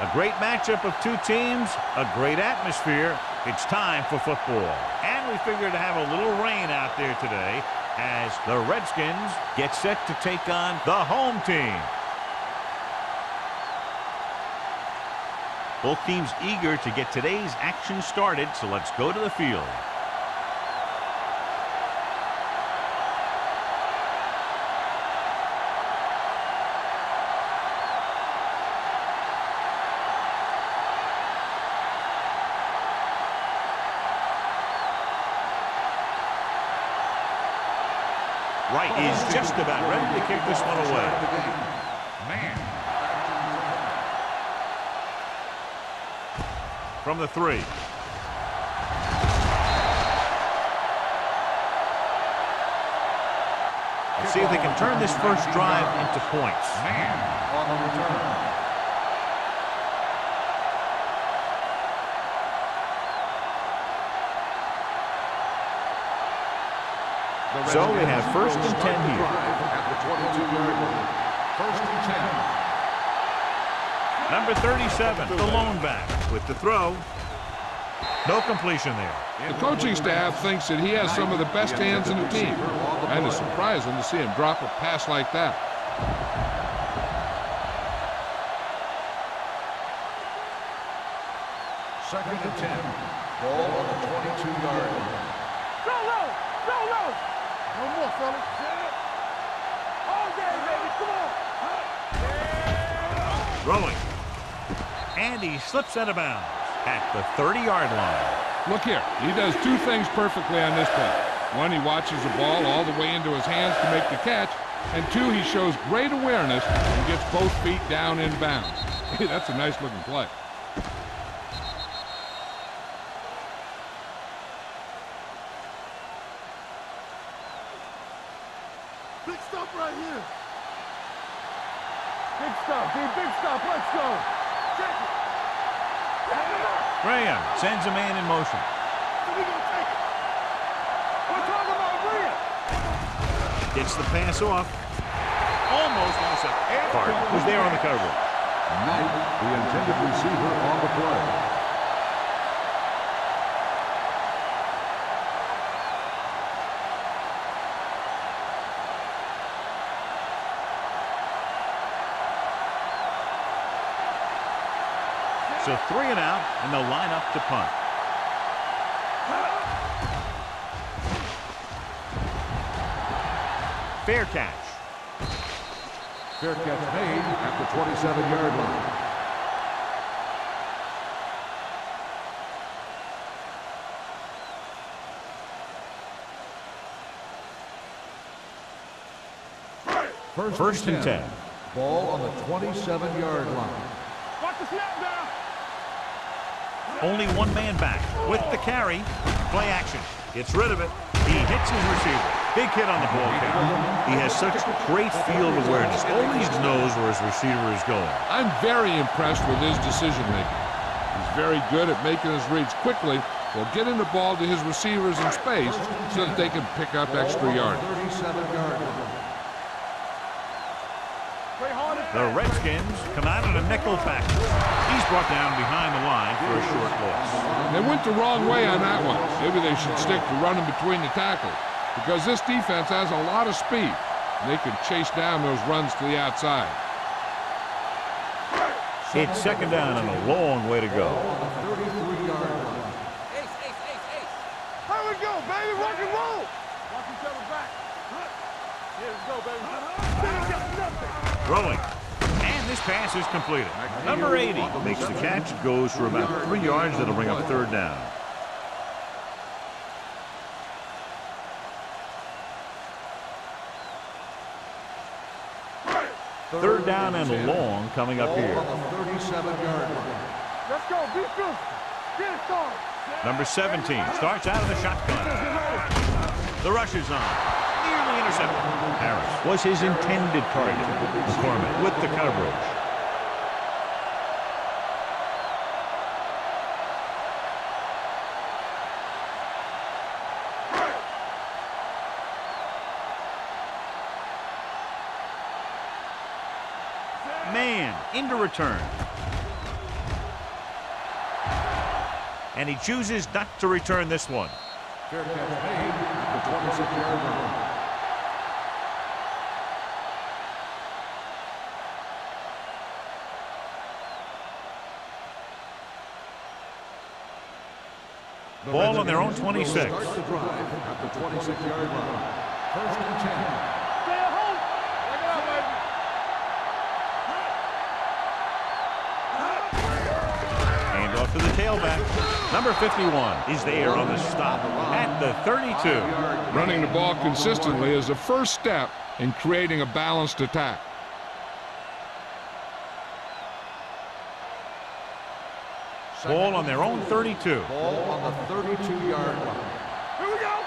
A great matchup of two teams, a great atmosphere. It's time for football. And we figure to have a little rain out there today as the Redskins get set to take on the home team. Both teams eager to get today's action started, so let's go to the field. Wright is just about ready to kick this one away. Man. From the 3. Let's see if they can turn this first drive into points. Man on the return. So we have first and 10 here. At the 22-yard line. First and 10. Number 37, the lone back with the throw. No completion there. The coaching staff thinks that he has some of the best hands in the team. And it's surprising to see him drop a pass like that. Second and 10. Ball on the 22-yard line. Go low! Go low! No more, fellas. All day, baby. Come on. Throwing. And he slips out of bounds at the 30-yard line. Look here. He does two things perfectly on this play. One, he watches the ball all the way into his hands to make the catch. And two, he shows great awareness and gets both feet down in bounds. Hey, that's a nice-looking play. Big stop right here. Big stop, dude. Big stop. Let's go. Check it. Graham sends a man in motion. We gonna take it. We're talking about Graham. Gets the pass off. Almost intercepted. Clark was there on the coverage. Knight, the intended receiver on the play. So 3 and out, and they'll line up to punt. Fair catch. Fair catch made at the 27-yard line. First and 10. Ball on the 27-yard line. Watch the snap down. Only one man back with the carry. Play action. Gets rid of it. He hits his receiver. Big hit on the ball carrier. He has such great field awareness. Always knows where his receiver is going. I'm very impressed with his decision-making. He's very good at making his reads quickly while getting the ball to his receivers in space so that they can pick up extra yards. 37-yard line. The Redskins come out in a nickel package. He's brought down behind the line for a short loss. They went the wrong way on that one. Maybe they should stick to running between the tackles because this defense has a lot of speed. And they can chase down those runs to the outside. It's second down and a long way to go. 33-yard line. Here we go, baby. Rock and roll. Watch each other back. Here we go, baby. Throwing. And this pass is completed. Number 80 makes the catch, goes for about 3 yards. That'll bring up third down. Third down and long coming up here. On the 37-yard line. Let's go. Be good. Get it started. Number 17 starts out of the shotgun. The rush is on. Nearly intercepted. Harris was his intended target. McCormick with the coverage. Man into return. And he chooses not to return this one. Fair catch made at the 26-yard line. Ball on their own 26. Start the drive at the 26-yard line. First and 10. Stay at home. Check it out, baby. Hand off to the tailback. Number 51 is there on the stop at the 32. Running the ball consistently is the first step in creating a balanced attack. Ball on their own 32. Ball on the 32-yard line. Here we go.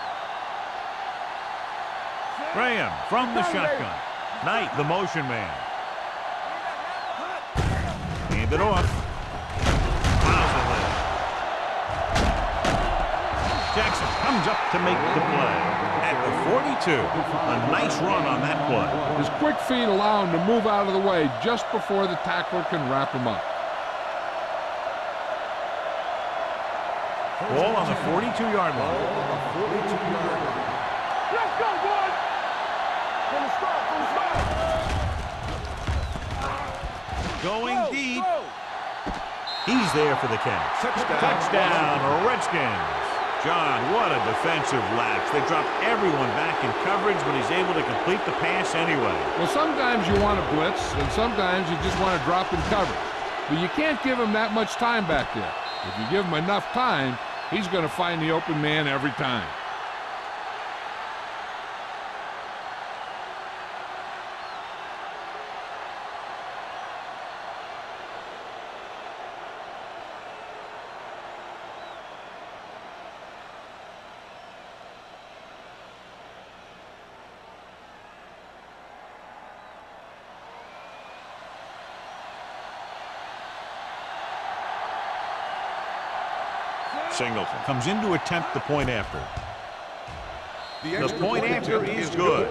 Graham from the shotgun. Knight, the motion man. Hand it off. Fouls it later. Jackson comes up to make the play at the 42. A nice run on that play. His quick feet allow him to move out of the way just before the tackler can wrap him up. Ball on the 42-yard line. Let's go, boys. From the start, from the start. Going Go, deep. go. He's there for the catch. Touchdown, Redskins. John, what a defensive lapse. They dropped everyone back in coverage, but he's able to complete the pass anyway. Well, sometimes you want to blitz, and sometimes you just want to drop in coverage. But you can't give him that much time back there. If you give him enough time, he's going to find the open man every time. Singleton comes in to attempt the point after. The point after is good.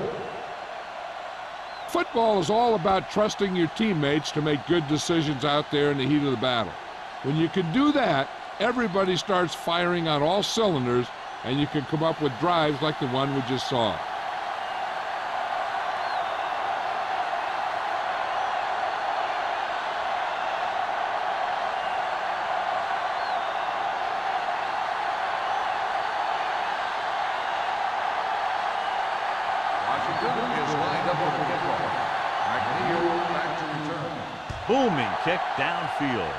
Football is all about trusting your teammates to make good decisions out there in the heat of the battle. When you can do that, everybody starts firing on all cylinders, and you can come up with drives like the one we just saw. Booming kick downfield.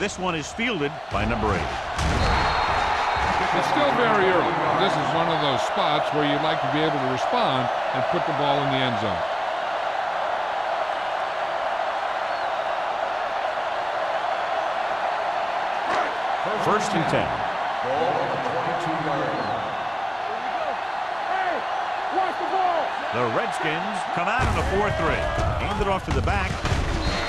This one is fielded by number 8. It's still very early. This is one of those spots where you'd like to be able to respond and put the ball in the end zone. First and 10. Ball on the 22-yard line. Hey, watch the ball. The Redskins come out in a 4-3. Hand it off to the back.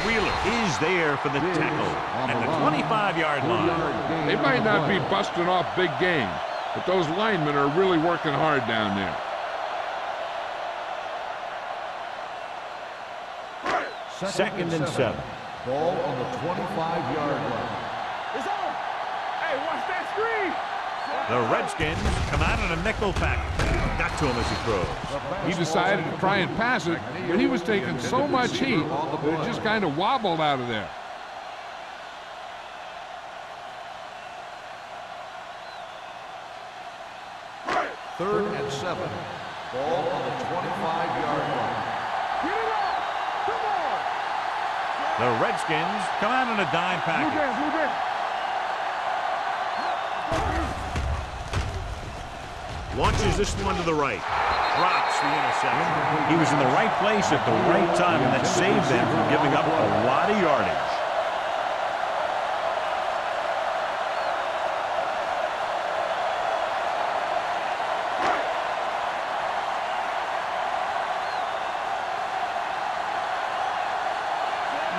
Wheeler is there for the tackle at the 25-yard line. They might not be busting off big games, but those linemen are really working hard down there. Second and 7. Ball on the 25-yard line. It's on. Hey, watch that screen. The Redskins come out in a nickel pack. Got to him as he throws. He decided to try and pass it, but he was taking so much heat that it just kind of wobbled out of there. Third and 7. Ball on the 25-yard line. Get it up. Come on. The Redskins come out in a dime Blue package. down, blue down. Launches this one to the right. Drops the interception. He was in the right place at the right time, and that saved them from giving up a lot of yardage.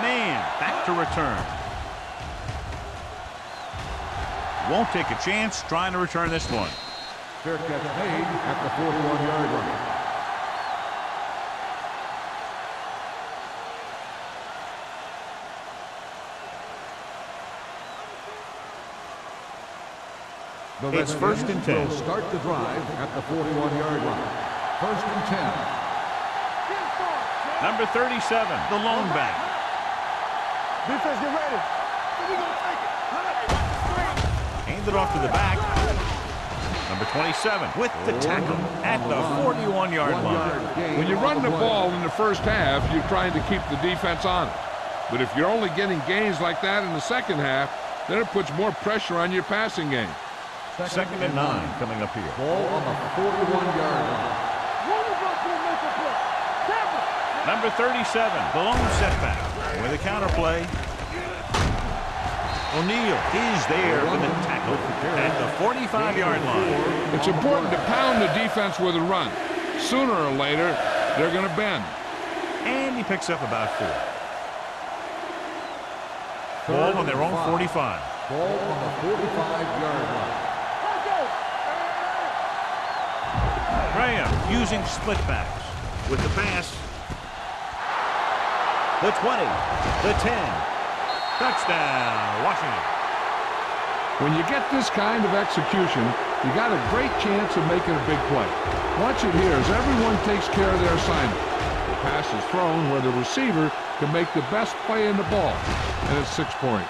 Man, back to return. Won't take a chance trying to return this one. Fair catch made at the 41-yard line. The It's first and 10. will start the drive at the 41-yard line. First and 10. Number 37, the lone back. Defense, get ready. We're going to take it. Handed off to the back. Number 27 with the tackle at the 41-yard line. When you run the ball in the first half, you're trying to keep the defense honest. But if you're only getting gains like that in the second half, then it puts more pressure on your passing game. Second and 9 coming up here. Ball on the 41-yard line. Number 37, the lone setback. With a counter play. O'Neal is there for the tackle at the 45-yard line. It's important to pound the defense with a run. Sooner or later, they're going to bend. And he picks up about 4. Ball on their own 45. Ball on the 45-yard line. Graham using split backs with the pass. The 20, the 10. Touchdown, Washington. When you get this kind of execution, you got a great chance of making a big play. Watch it here as everyone takes care of their assignment. The pass is thrown where the receiver can make the best play in the ball, and it's 6 points.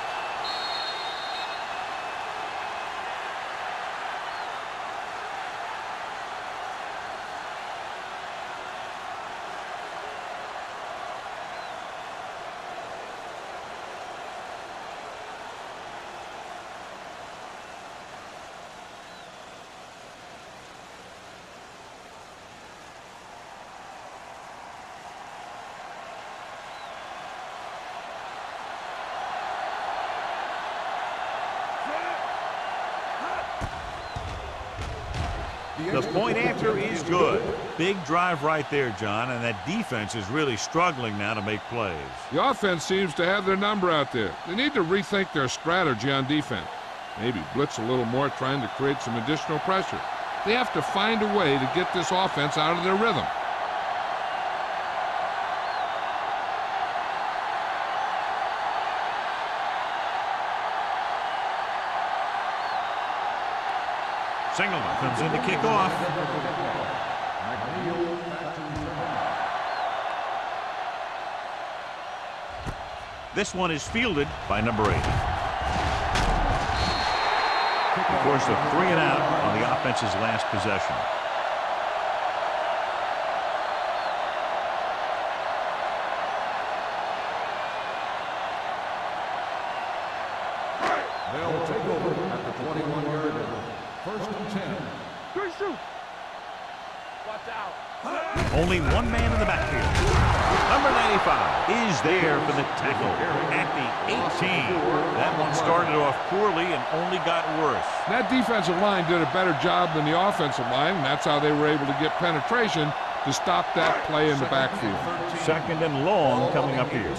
The point after is good. Big drive right there, John, and that defense is really struggling now to make plays. The offense seems to have their number out there. They need to rethink their strategy on defense. Maybe blitz a little more, trying to create some additional pressure. They have to find a way to get this offense out of their rhythm. Singleton comes in to kick off. This one is fielded by number 8. Of course, a 3 and out on the offense's last possession. They'll take over at the 21-yard line. First and 10. Good shoot. Watch out. Only one man in the backfield. Number 95 is there for the tackle at the 18. That one started off poorly and only got worse. That defensive line did a better job than the offensive line, and that's how they were able to get penetration to stop that play in the backfield. Second and long coming up here.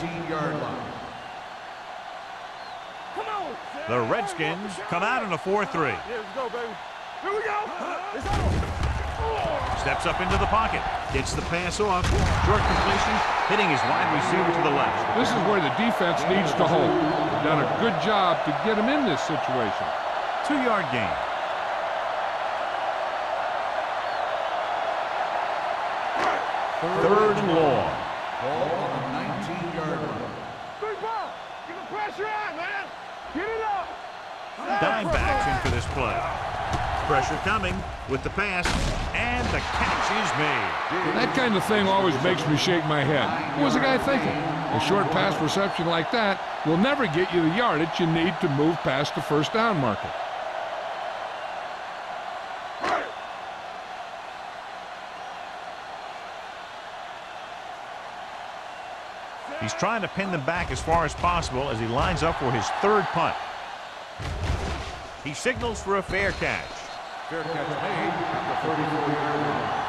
The Redskins come out in a 4-3. Here we go, baby. Here we go. It's on. Steps up into the pocket. Gets the pass off. Short completion. Hitting his wide receiver to the left. This is where the defense needs to hold. They've done a good job to get him in this situation. 2-yard gain. Third and long. Ball on the 19-yard line. Big ball. Get the pressure on, man. Get it up. Dime backs in for this play. Pressure coming with the pass, and the catch is made. That kind of thing always makes me shake my head. What was the guy thinking? A short pass reception like that will never get you the yardage you need to move past the first down marker. He's trying to pin them back as far as possible as he lines up for his third punt. He signals for a fair catch. Fair catch made at the 34-yard line.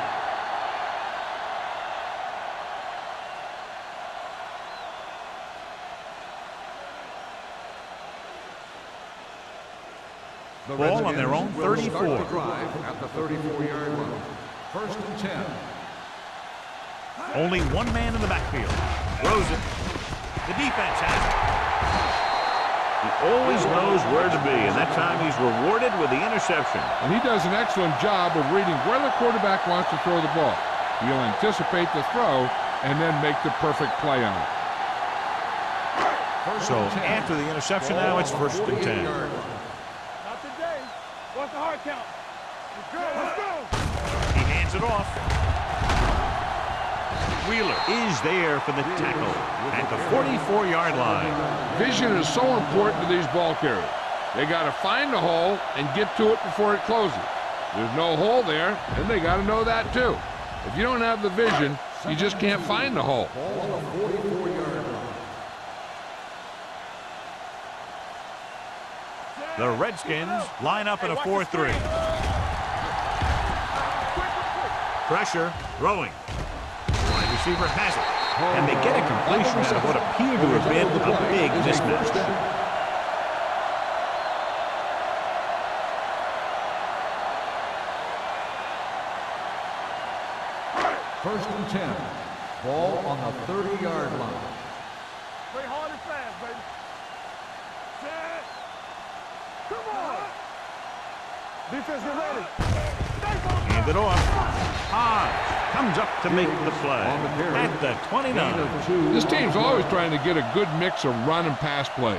The Ball on their own will 34. start the drive at the 34-yard line. First and 10. Only one man in the backfield. Throws it. The defense has it. He always knows where to be, and that time he's rewarded with the interception. And he does an excellent job of reading where the quarterback wants to throw the ball. He'll anticipate the throw and then make the perfect play on it. So after the interception now, it's 1st and 10. Not today. What's the hard count? Let's go. Let's go. He hands it off. Wheeler is there for the tackle at the 44-yard line. Vision is so important to these ball carriers. They got to find the hole and get to it before it closes. There's no hole there, and they got to know that too. If you don't have the vision, you just can't find the hole. The Redskins line up in a 4-3. Pressure, throwing. Wide receiver has it. And they get a completion out of what appeared to have been a big mismatch. 1st and 10. Ball on the 30-yard line. Play hard and fast, baby. Set. Come on. Defense, get ready. Hand it off. Hodge comes up to make the play at the 29. This team's always trying to get a good mix of run and pass plays.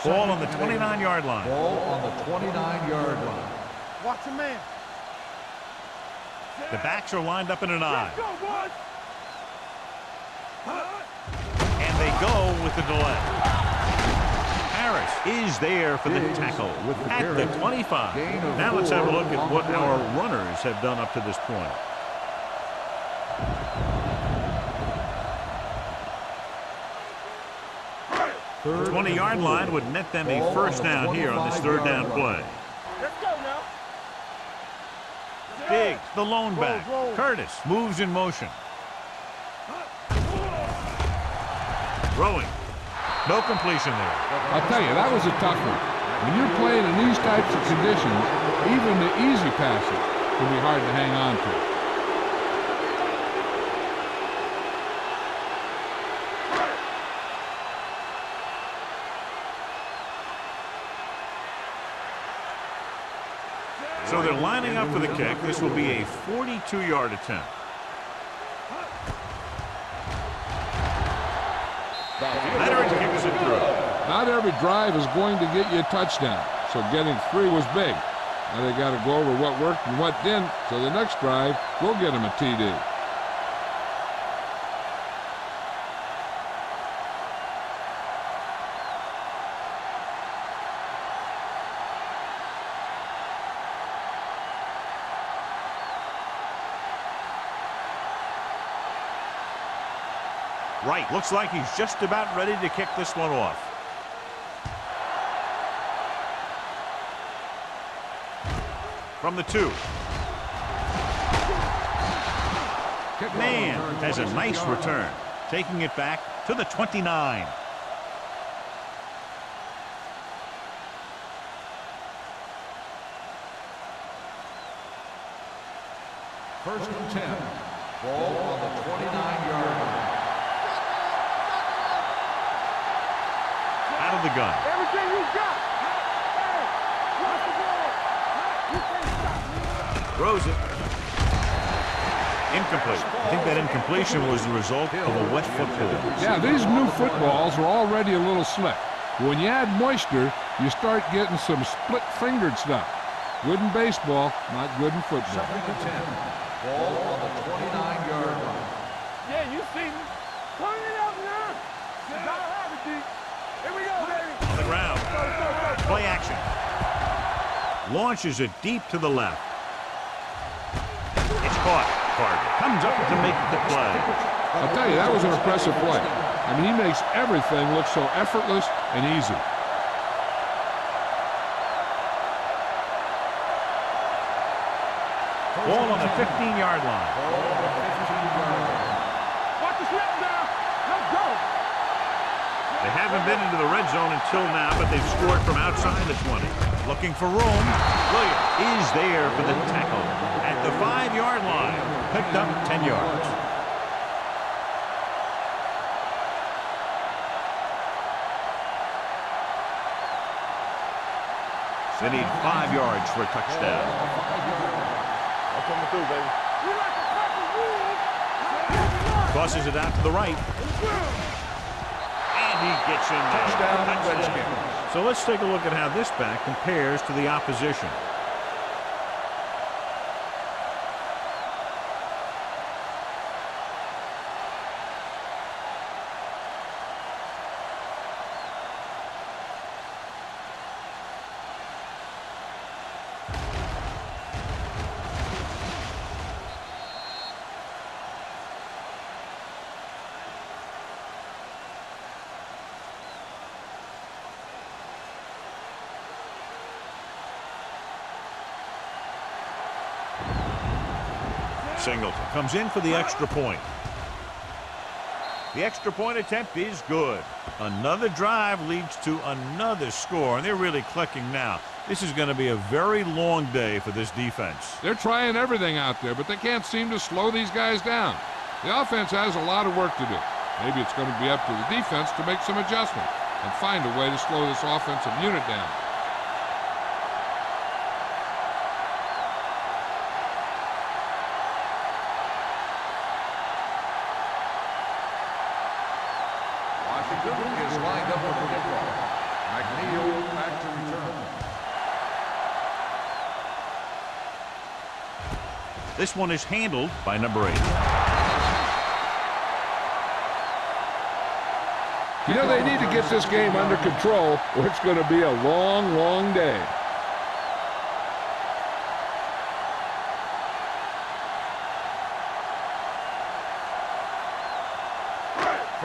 Ball on the 29-yard line. Ball on the 29-yard line. Watch the man. The backs are lined up in an I. Go, boys. And they go with the delay. Harris is there for the tackle at the 25. Now let's have a look at what our runners have done up to this point. The 20-yard line would net them a 1st down here on this 3rd down play. Let's go now. Diggs, the lone back. Curtis moves in motion. Throwing. No completion there. I'll tell you, that was a tough one. When you're playing in these types of conditions, even the easy passes can be hard to hang on to. So they're lining up for the kick. This will be a 42-yard attempt. Leonard kicks it through. Not every drive is going to get you a touchdown, so getting 3 was big. Now they got to go over what worked and what didn't, so the next drive will get them a TD. Right, looks like he's just about ready to kick this one off. From the 2. Man has a nice return, taking it back to the 29. First and 10. Ball on the 29-yard line. Out of the gun. Everything you got. Hey, watch the ball. You can't stop me. Throws it. Incomplete. I think that incompletion was the result of a wet football. Yeah, these new footballs are already a little slick. When you add moisture, you start getting some split-fingered stuff. Good in baseball, not good in football. Second and 10. Ball on the 29-yard line. Yeah, you see me. Turn it out now. You gotta have it, D. Here we go, baby. On the ground. Play action. Launches it deep to the left. It's caught. Carter comes up to make the play. I'll tell you, that was an impressive play. I mean, he makes everything look so effortless and easy. Ball on the 15-yard line. Watch the snap now. Let's go. They haven't been into the red zone until now, but they've scored from outside the 20. Looking for room. Williams is there for the tackle at the 5-yard line. Picked up 10 yards. They need 5 yards for a touchdown. I'm coming through, baby. Crosses it out to the right. And he gets in there. Touchdown, Redskins. So let's take a look at how this back compares to the opposition. Singleton comes in for the extra point. The extra point attempt is good. Another drive leads to another score, and they're really clicking now. This is going to be a very long day for this defense. They're trying everything out there, but they can't seem to slow these guys down. The offense has a lot of work to do. Maybe it's going to be up to the defense to make some adjustments and find a way to slow this offensive unit down. Is lined up with the kickoff. McNeil back to return. This one is handled by number 8. You know, they need to get this game under control, or it's going to be a long, long day.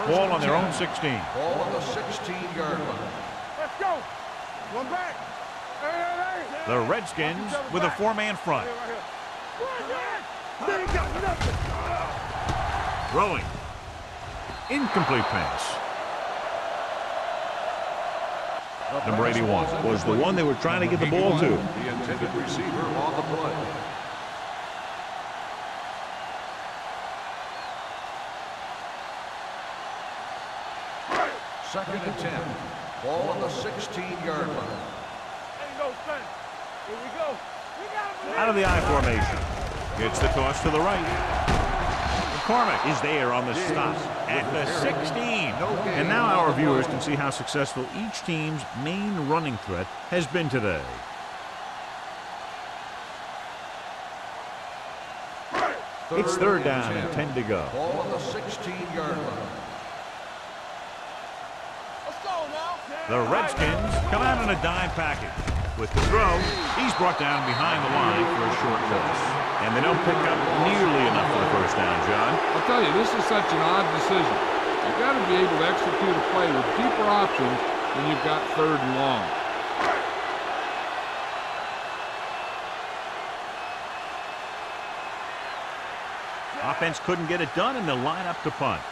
Ball on their own 16. Ball on the 16-yard line. Let's go. One back. Hey. The Redskins with a 4-man front. They ain't got nothing. Throwing. Incomplete pass. Number 81 was the one they were trying to get the ball to. The intended receiver on the play. Second and 10. Ball on the 16-yard line. Ain't no sense. Here we go. Out of the I formation. Gets the toss to the right. McCormick is there on the stop at the 16. And now our viewers can see how successful each team's main running threat has been today. It's third down and 10 to go. Ball on the 16-yard line. The Redskins come out in a dime package. With the throw, he's brought down behind the line for a short loss. And they don't pick up nearly enough for the first down, John. I'll tell you, this is such an odd decision. You've got to be able to execute a play with deeper options when you've got third and long. Offense couldn't get it done, and they'll line up to punt.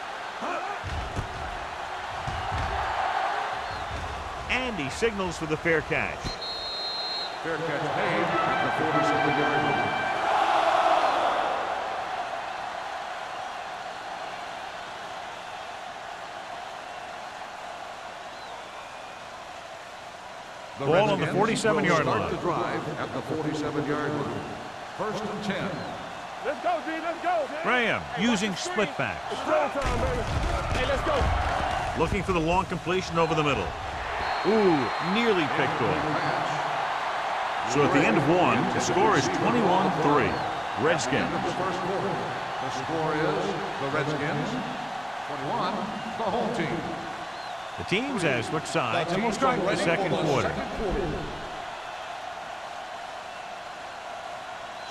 And he signals for the fair catch. Fair catch made at the 47-yard line. Ball on the 47-yard line. Start the drive at the 47-yard line. First and 10. Let's go, D. Let's go. Graham using split backs. It's showtime, baby. Hey, let's go. Looking for the long completion over the middle. Ooh, nearly picked off. So at the end of one, the score is 21-3. Redskins. End of the first quarter. The score is the Redskins 21, the home team. The teams as switch sides, and we'll start the second quarter.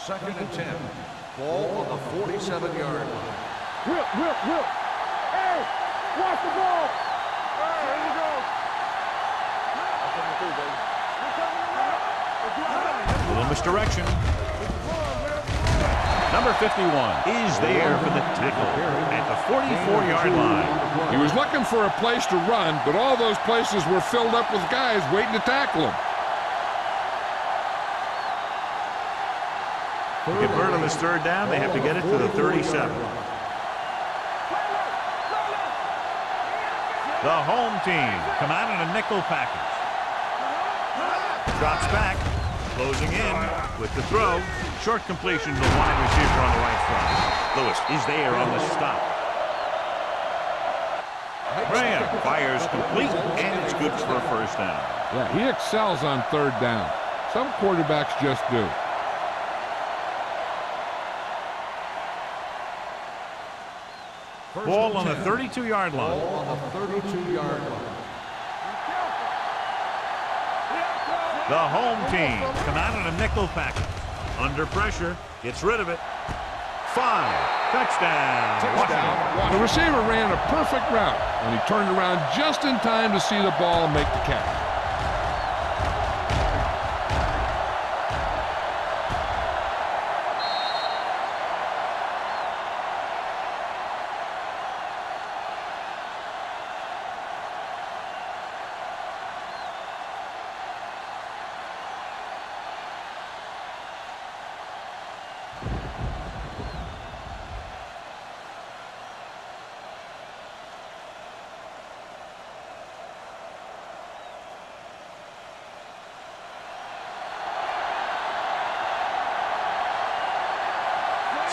Second and 10. Ball on the 47-yard line. Whip. Hey, watch the ball. Here we go. A little misdirection. Number 51 is there for the tackle at the 44-yard line. He was looking for a place to run, but all those places were filled up with guys waiting to tackle him. To convert on this third down, they have to get it to the 37. The home team come out in a nickel package. Drops back. Closing in with the throw. Short completion to the wide receiver on the right front. Lewis is there on the stop. Graham fires complete, and it's good for a first down. Yeah, he excels on third down. Some quarterbacks just do. Ball on the 32-yard line. Ball on the 32-yard line. The home team come out in a nickel package. Under pressure, gets rid of it. 5. Touchdown. Washington. The receiver ran a perfect route, and he turned around just in time to see the ball and make the catch.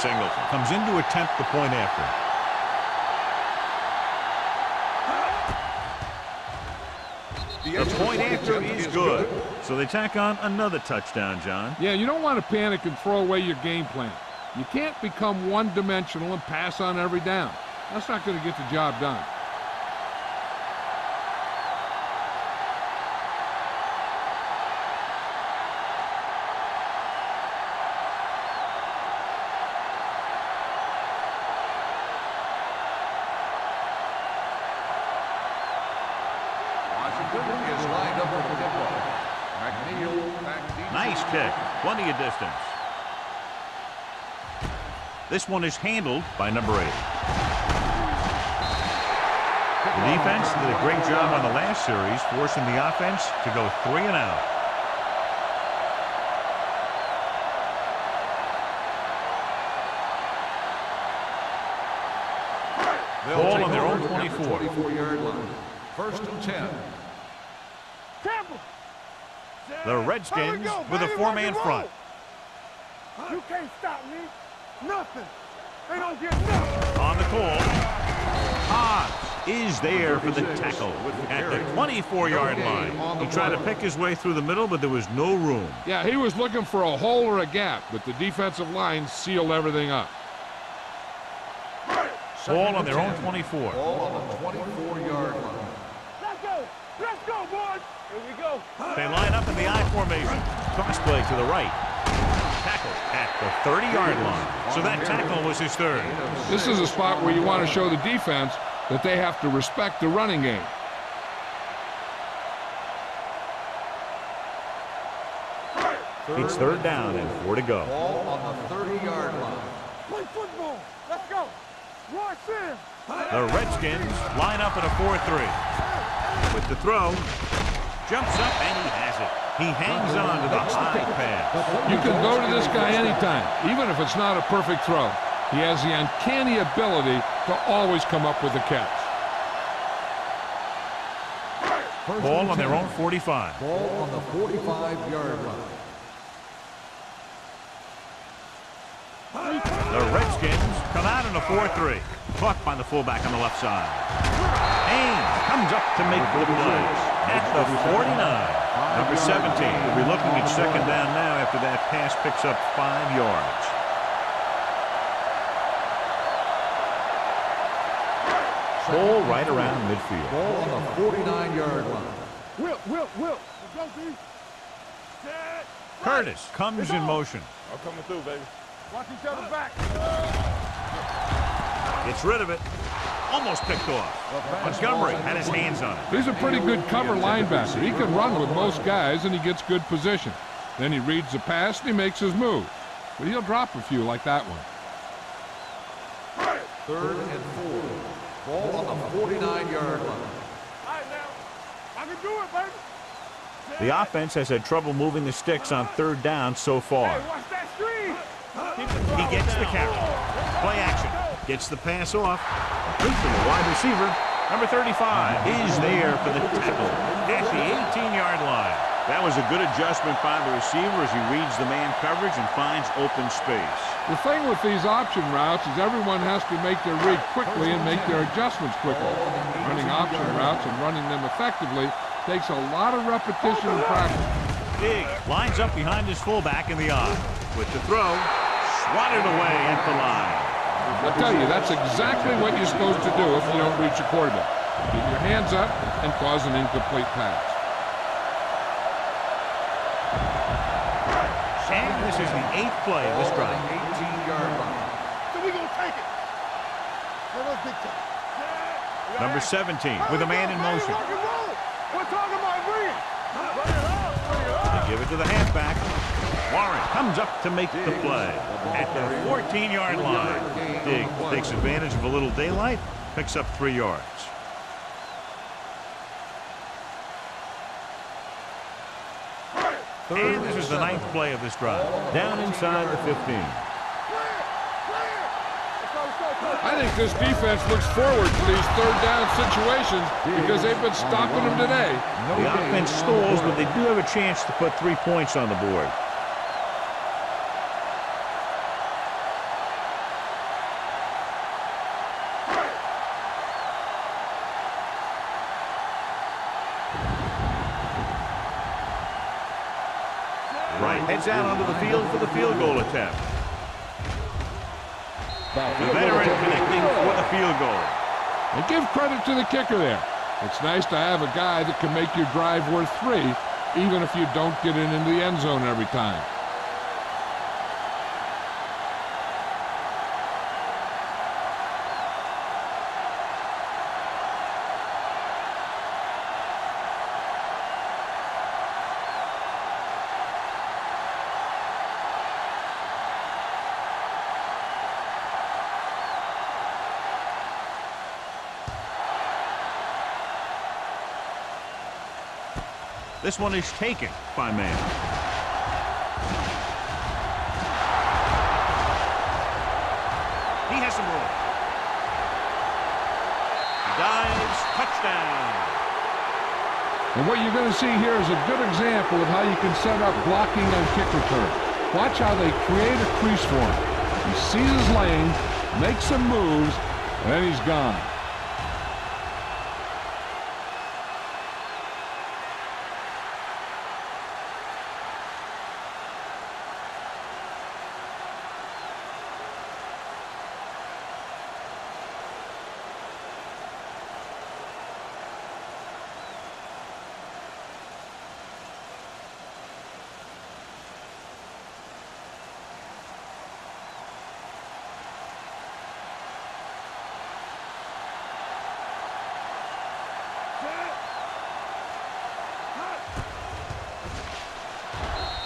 Singleton comes in to attempt the point after. The point after is good. So they tack on another touchdown, John. Yeah, you don't want to panic and throw away your game plan. You can't become one-dimensional and pass on every down. That's not going to get the job done. Nice kick. Plenty of distance. This one is handled by number 8. The defense did a great job on the last series, forcing the offense to go 3 and out. Ball on their own 24. 24-yard line. First and 10. The Redskins with a 4-man front. You can't stop me. Nothing. They don't get nothing. On the call. Hobbs is there for the tackle at the 24-yard line. He tried to pick his way through the middle, but there was no room. Yeah, he was looking for a hole or a gap, but the defensive line sealed everything up. Ball on their own 24. Ball on the 24-yard line. Let's go. Let's go, boys. Here we go. They line up in the I formation. Crossplay to the right. Tackle at the 30-yard line. So that tackle was his third. This is a spot where you want to show the defense that they have to respect the running game. It's third down and 4 to go. Ball on the 30-yard line. Play football. Let's go. Royce in. The Redskins line up in a 4-3. With the throw, jumps up and he has it. He hangs on to the high pass. You can go to this guy anytime, even if it's not a perfect throw. He has the uncanny ability to always come up with a catch. Ball on their own 45. Ball on the 45-yard line. The Redskins come out in a 4-3. Caught by the fullback on the left side. Ames comes up to make the play at the 49. Number 17 will be looking at second down now after that pass picks up 5 yards. Ball right around midfield. Ball on the 49-yard line. Will. Let's go, D. Set. Curtis comes in motion. I'm coming through, baby. Watch each other back. Gets rid of it. Almost picked off. Montgomery had his hands on it. He's a pretty good cover linebacker. He can run with most guys, and he gets good position. Then he reads the pass, and he makes his move. But he'll drop a few like that one. Third and 4. Ball on the 49-yard line. All right, now. I can do it, baby. The offense has had trouble moving the sticks on third down so far. Hey, watch that screen. He gets the carry. Play action. Gets the pass off. Good for the wide receiver. Number 35 is there for the tackle at the 18-yard line. That was a good adjustment by the receiver as he reads the man coverage and finds open space. The thing with these option routes is everyone has to make their read quickly and make their adjustments quickly. Running option routes and running them effectively takes a lot of repetition and practice. Big lines up behind his fullback in the eye. With the throw, swatted away at the line. I'll tell you, that's exactly what you're supposed to do if you don't reach a quarterback. Get your hands up and cause an incomplete pass. And this is the 8th play of this drive. 18-yard line. So we gonna take it. Let us dictate. Number 17 with a man in motion. We're talking about bring it. They give it to the halfback. Warren comes up to make the play at the 14-yard line. Diggs takes advantage of a little daylight, picks up 3 yards. And this is the 9th play of this drive. Down inside the 15. I think this defense looks forward to these third down situations because they've been stopping them today. The offense stalls, but they do have a chance to put 3 points on the board. Right heads out onto the field for the field goal attempt. The veteran connecting for the field goal. And give credit to the kicker there. It's nice to have a guy that can make your drive worth 3, even if you don't get it into the end zone every time. This one is taken by man. He has some room. Dives, touchdown. And what you're going to see here is a good example of how you can set up blocking on kick return. Watch how they create a crease for him. He sees his lane, makes some moves, and then he's gone.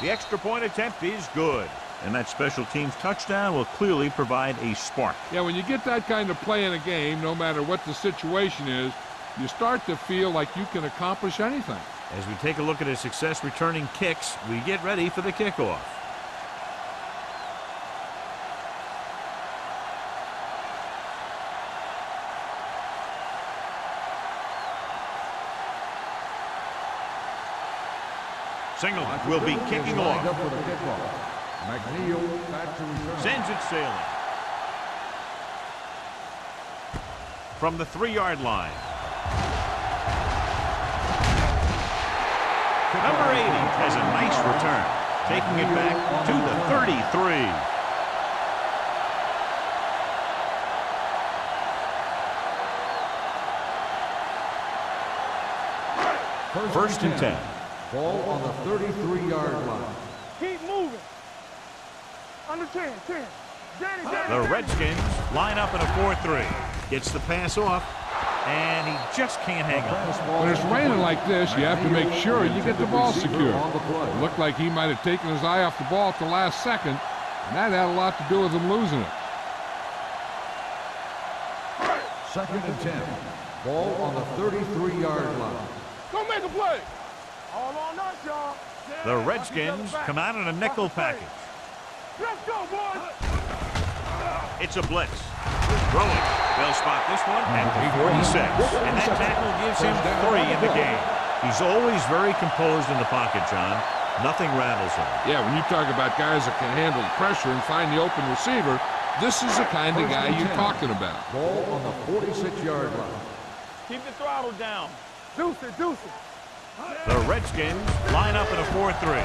The extra point attempt is good. And that special teams touchdown will clearly provide a spark. Yeah, when you get that kind of play in a game, no matter what the situation is, you start to feel like you can accomplish anything. As we take a look at his success returning kicks, we get ready for the kickoff. Signal will be kicking off. McNeil back to return. Sends it sailing. From the 3-yard line. Number 80 has a nice return, taking it back to the 33. First and 10. Ball on the 33-yard line. Keep moving. Under 10. The Redskins line up in a 4-3. Gets the pass off, and he just can't hang on. When it's raining like this, you have to make sure you get the ball secure. It looked like he might have taken his eye off the ball at the last second, and that had a lot to do with him losing it. Second and 10. Ball on the 33-yard line. Go make a play. All on us, y'all. The Redskins come out in a nickel package. Let's go, boys. It's a blitz. Throwing. They'll spot this one at the 46. And that tackle gives him 3 in the game. He's always very composed in the pocket, John. Nothing rattles him. Yeah, when you talk about guys that can handle the pressure and find the open receiver, this is the kind of guy you're talking about. Ball on the 46-yard line. Keep the throttle down. Deuce it, deuce it. The Redskins line up in a 4-3.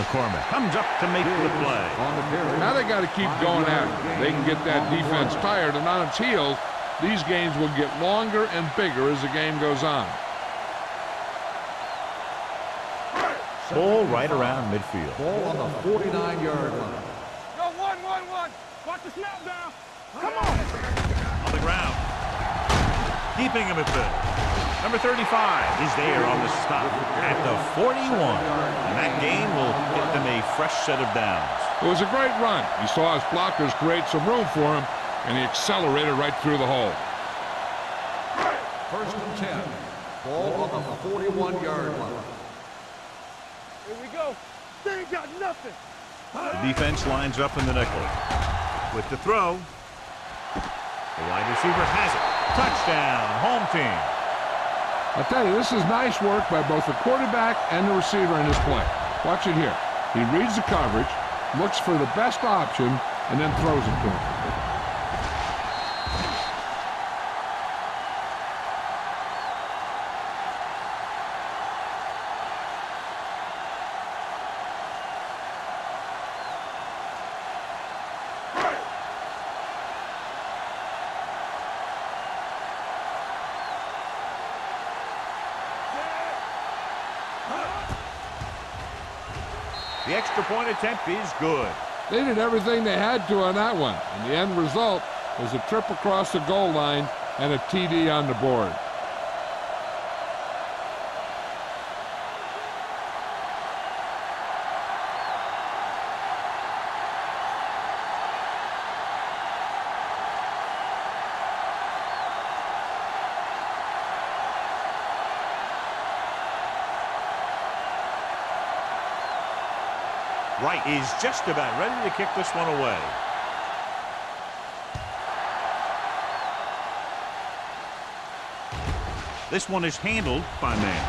McCormick comes up to make the play. On the carry. Now they got to keep going at it. They can get that defense tired, and on its heels, these games will get longer and bigger as the game goes on. Ball right around midfield. Ball on the 49-yard line. Go, one. Watch the snap down. Come on. On the ground. Keeping him at midfield. Number 35 is there on the stop at the 41. And that gain will get them a fresh set of downs. It was a great run. He saw his blockers create some room for him, and he accelerated right through the hole. First and 10. Ball on the 41-yard line. Here we go. They ain't got nothing. The defense lines up in the nickel. With the throw. The wide receiver has it. Touchdown, home team. I tell you, this is nice work by both the quarterback and the receiver in this play. Watch it here. He reads the coverage, looks for the best option, and then throws it to him. The extra point attempt is good. They did everything they had to on that one, and the end result was a trip across the goal line and a TD on the board. Wright is just about ready to kick this one away. This one is handled by man.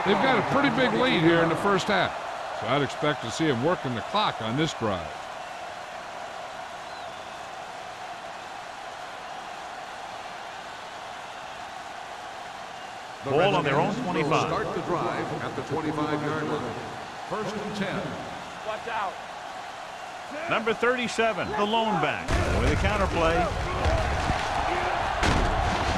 They've got a pretty big lead here in the first half, so I'd expect to see him working the clock on this drive. Ball on their own 25. Start the drive at the 25-yard line. First and 10. Watch out. Number 37, the lone back. With a counterplay.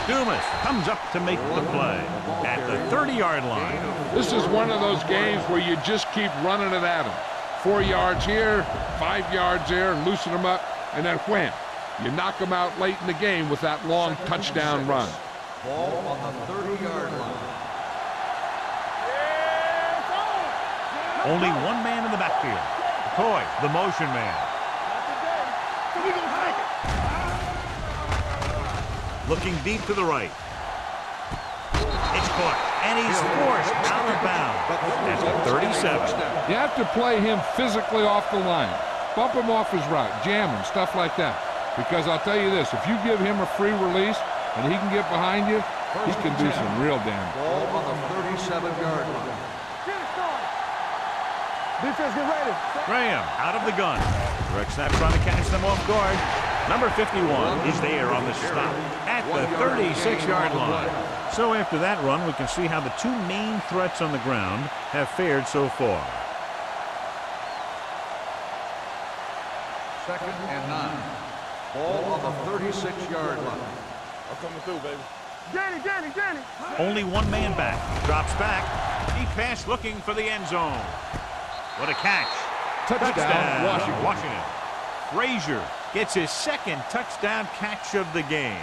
Dumas comes up to make the play at the 30-yard line. This is one of those games where you just keep running it at them. 4 yards here, 5 yards there, and loosen them up, and then wham. You knock them out late in the game with that long touchdown run. Ball on the 30-yard line. Only one man in the backfield. Toy, the motion man. Looking deep to the right. It's caught, and he's forced out of bounds. That's a 37. You have to play him physically off the line. Bump him off his route, jam him, stuff like that. Because I'll tell you this, if you give him a free release and he can get behind you, he can do some real damage. Ball on the 37-yard line. Defense, get ready. Graham out of the gun. Direct snap trying to catch them off guard. Number 51 is there on the stop at the 36-yard line. So after that run, we can see how the two main threats on the ground have fared so far. Second and 9. Ball on the 36-yard line. I'm coming through, baby. Danny. Only one man back. Drops back. He passed looking for the end zone. What a catch. Touchdown, Washington. Frazier gets his second touchdown catch of the game.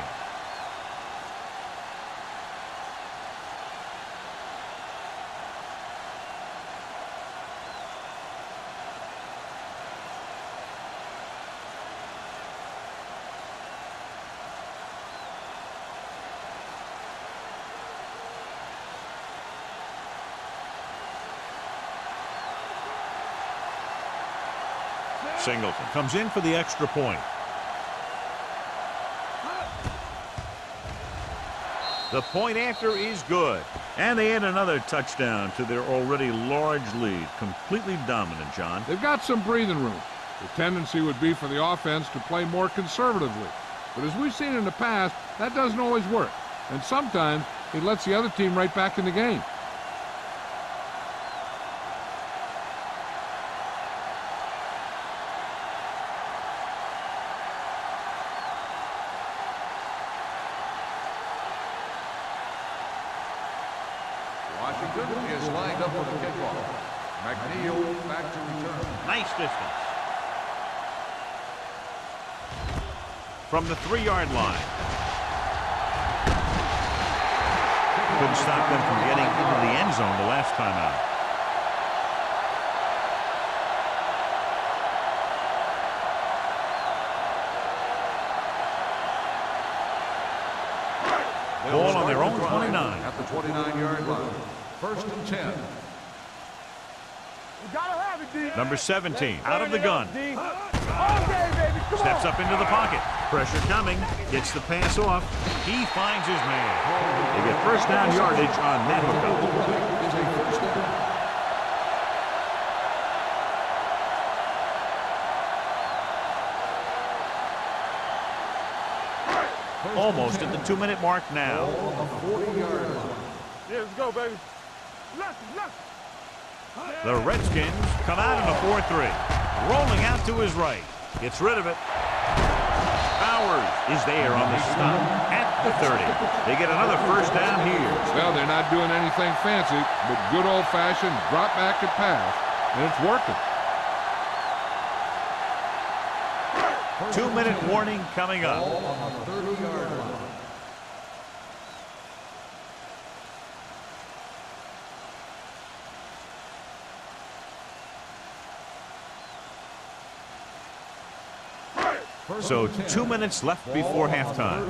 Singleton comes in for the extra point. The point after is good. And they add another touchdown to their already large lead. Completely dominant, John. They've got some breathing room. The tendency would be for the offense to play more conservatively. But as we've seen in the past, that doesn't always work. And sometimes it lets the other team right back in the game. Washington is lined up for the kickoff. McNeil back to return. Nice distance. From the 3-yard line. Couldn't stop them from getting into the end zone the last time out. Ball on their own 29. At the 29-yard line. 1st and 10. You gotta have it, D. Number 17 out of the gun. D. Okay, baby, come Steps on. up into the pocket. Pressure coming. Gets the pass off. He finds his man. They get first down yardage on that hookup. Is a first down. Almost at the 2-minute mark now. On the 40-yard line. Yeah, let's go, baby. Left. The Redskins come out in a 4-3. Rolling out to his right. Gets rid of it. Bowers is there on the stop at the 30. They get another first down here. Well, they're not doing anything fancy, but good old-fashioned drop back and pass, and it's working. 2-minute warning coming up. Ball on the 30-yard line. So 2 minutes left before halftime.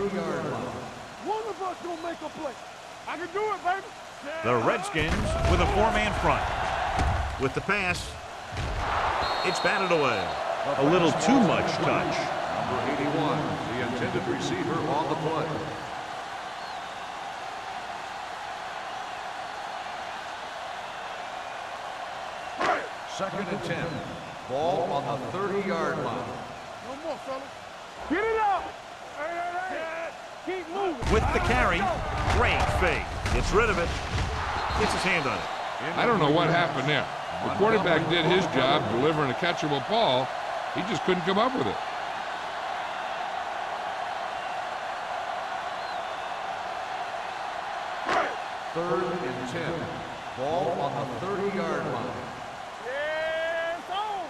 One of us gonna make a play. I can do it, baby. The Redskins with a 4-man front. With the pass, it's batted away. A little too much touch. Number 81, the intended receiver on the play. Second and 10. Ball on the 30-yard line. No more, fellas. Get it up. Hey. Keep moving. With the carry, great fake. Gets rid of it. Gets his hand on it. I don't know what happened there. The quarterback did his job delivering a catchable ball. He just couldn't come up with it. Third and 10. Ball on the 30-yard line. Yeah, it's on.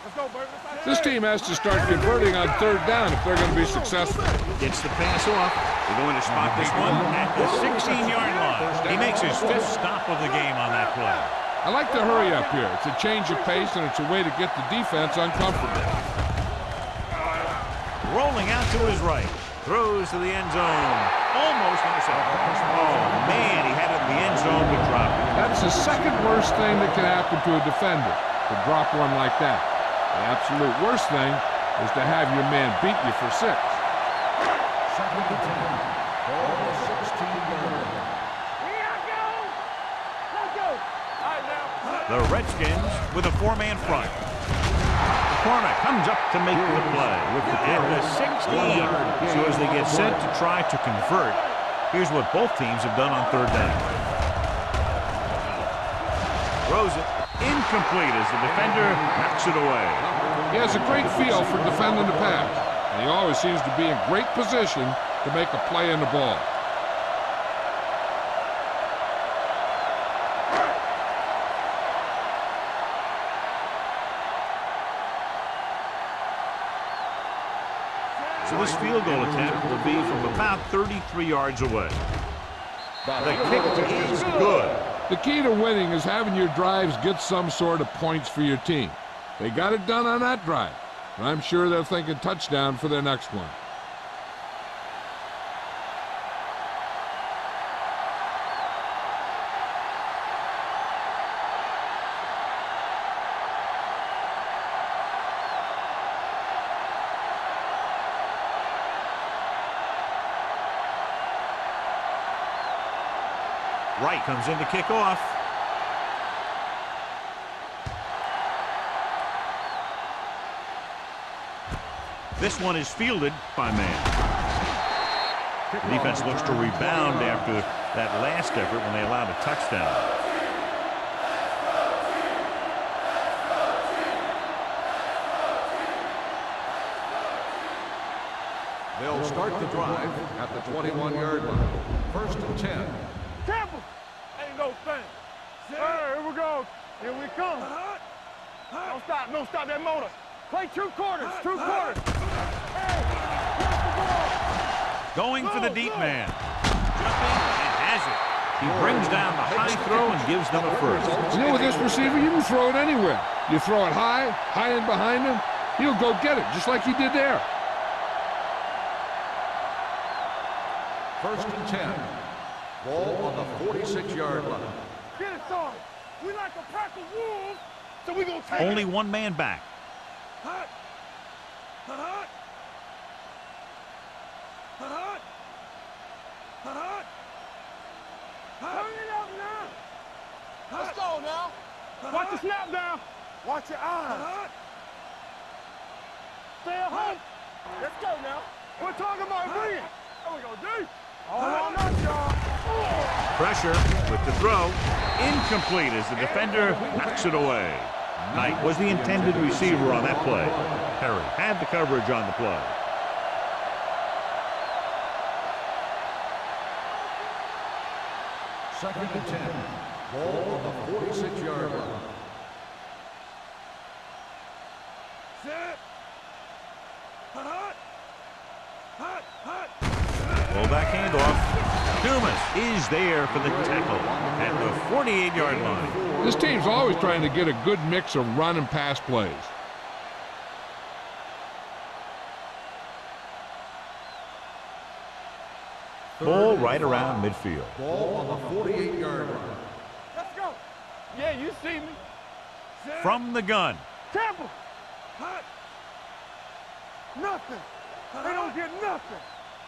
Let's go, baby. This team has to start converting on 3rd down if they're going to be successful. Gets the pass off. They're going to spot this one at the 16-yard line. He makes his 5th stop of the game on that play. I like the hurry up here. It's a change of pace, and it's a way to get the defense uncomfortable. Rolling out to his right. Throws to the end zone. Almost intercepted. Oh, man, he had it in the end zone but dropped it. That's the second worst thing that can happen to a defender, to drop one like that. The absolute worst thing is to have your man beat you for 6. Second and 10. Ball on the 16-yard line. Here I go. Let's go. All right, now. The Redskins with a 4-man front. McCormick comes up to make the play. At the 16. So as they get set to try to convert, here's what both teams have done on 3rd down. Throws it. Incomplete as the defender knocks it away. He has a great feel for defending the pass, and he always seems to be in great position to make a play in the ball. So this field goal attempt will be from about 33 yards away. The kick is good. The key to winning is having your drives get some sort of points for your team. They got it done on that drive, and I'm sure they're thinking touchdown for their next one. Right comes in to kick off. This one is fielded by man. The defense looks to rebound after that last effort when they allowed a touchdown. They'll start the drive at the 21-yard line. 1st and 10. Temple! Ain't no thing. Hey, here we go. Here we come. Don't stop. Don't stop that motor. Play 2 quarters. 2 quarters. Hey, where's the ball? Going for the deep man. Jumping and has it. He brings down the high throw and gives them a first. You know, with this receiver, you can throw it anywhere. You throw it high and behind him, he'll go get it, just like he did there. 1st and 10. Ball on the 46-yard line. Get it started. We like a pack of wolves, so we gonna take Only it. one man back. Hut. Hut. Hut. Hut. Turn it up now. Let's go now. Watch the snap down. Watch your eyes. Stay at home. Let's go now. We're talking about bringing. There we go, D. All on us, y'all. Pressure with the throw. Incomplete as the defender knocks it away. Knight was the intended receiver on that play. Perry had the coverage on the play. Second and 10. Ball on the 46-yard line. Sit. Hut. Hut. Hut. Fullback handoff. Dumas is there for the tackle at the 48-yard line. This team's always trying to get a good mix of run and pass plays. Ball right around midfield. Ball on the 48-yard line. Let's go. Yeah, you see me. Sit. From the gun. Temple. Hut. Nothing. They don't get nothing.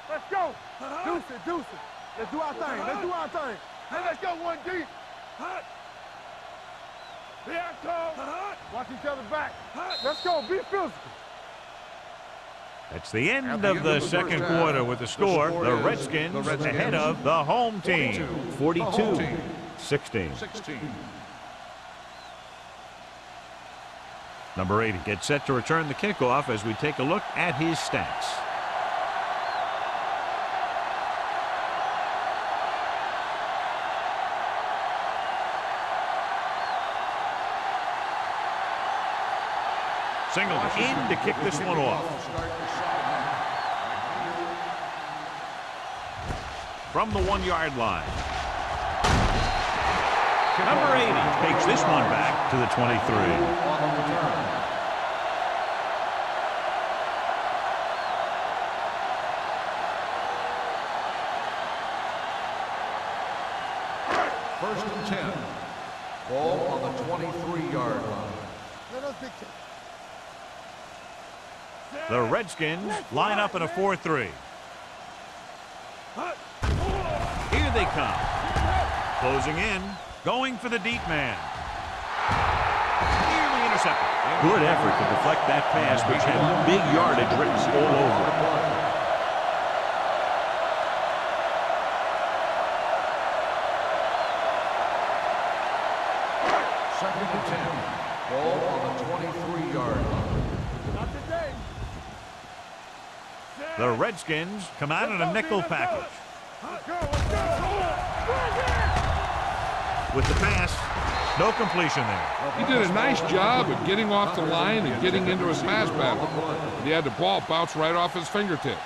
Let's go. Deuce it, deuce it. Let's do our thing. Let's do our thing. Hey, let's go one deep. Hut. Yeah, Hut. Watch each other back. Let's go. Be physical. That's the end of the second quarter with the score. The Redskins ahead of the home team. 42-16. 16. Number 80 gets set to return the kickoff as we take a look at his stats. Singleton in to kick this one off. From the 1-yard line. Number 80 takes this one back to the 23. First and 10. Ball on the 23-yard line. Let us be kicked. The Redskins line up in a 4-3. Here they come. Closing in. Going for the deep man. Nearly intercepted. Good effort to deflect that pass, which had big yardage written all over it. Second and 10. Ball on the 23-yard line. Not today. The Redskins come out in a nickel package. Let's go. Let's go. With the pass, no completion there. He did a nice job of getting off the line and getting into his pass battle. He had the ball bounce right off his fingertips.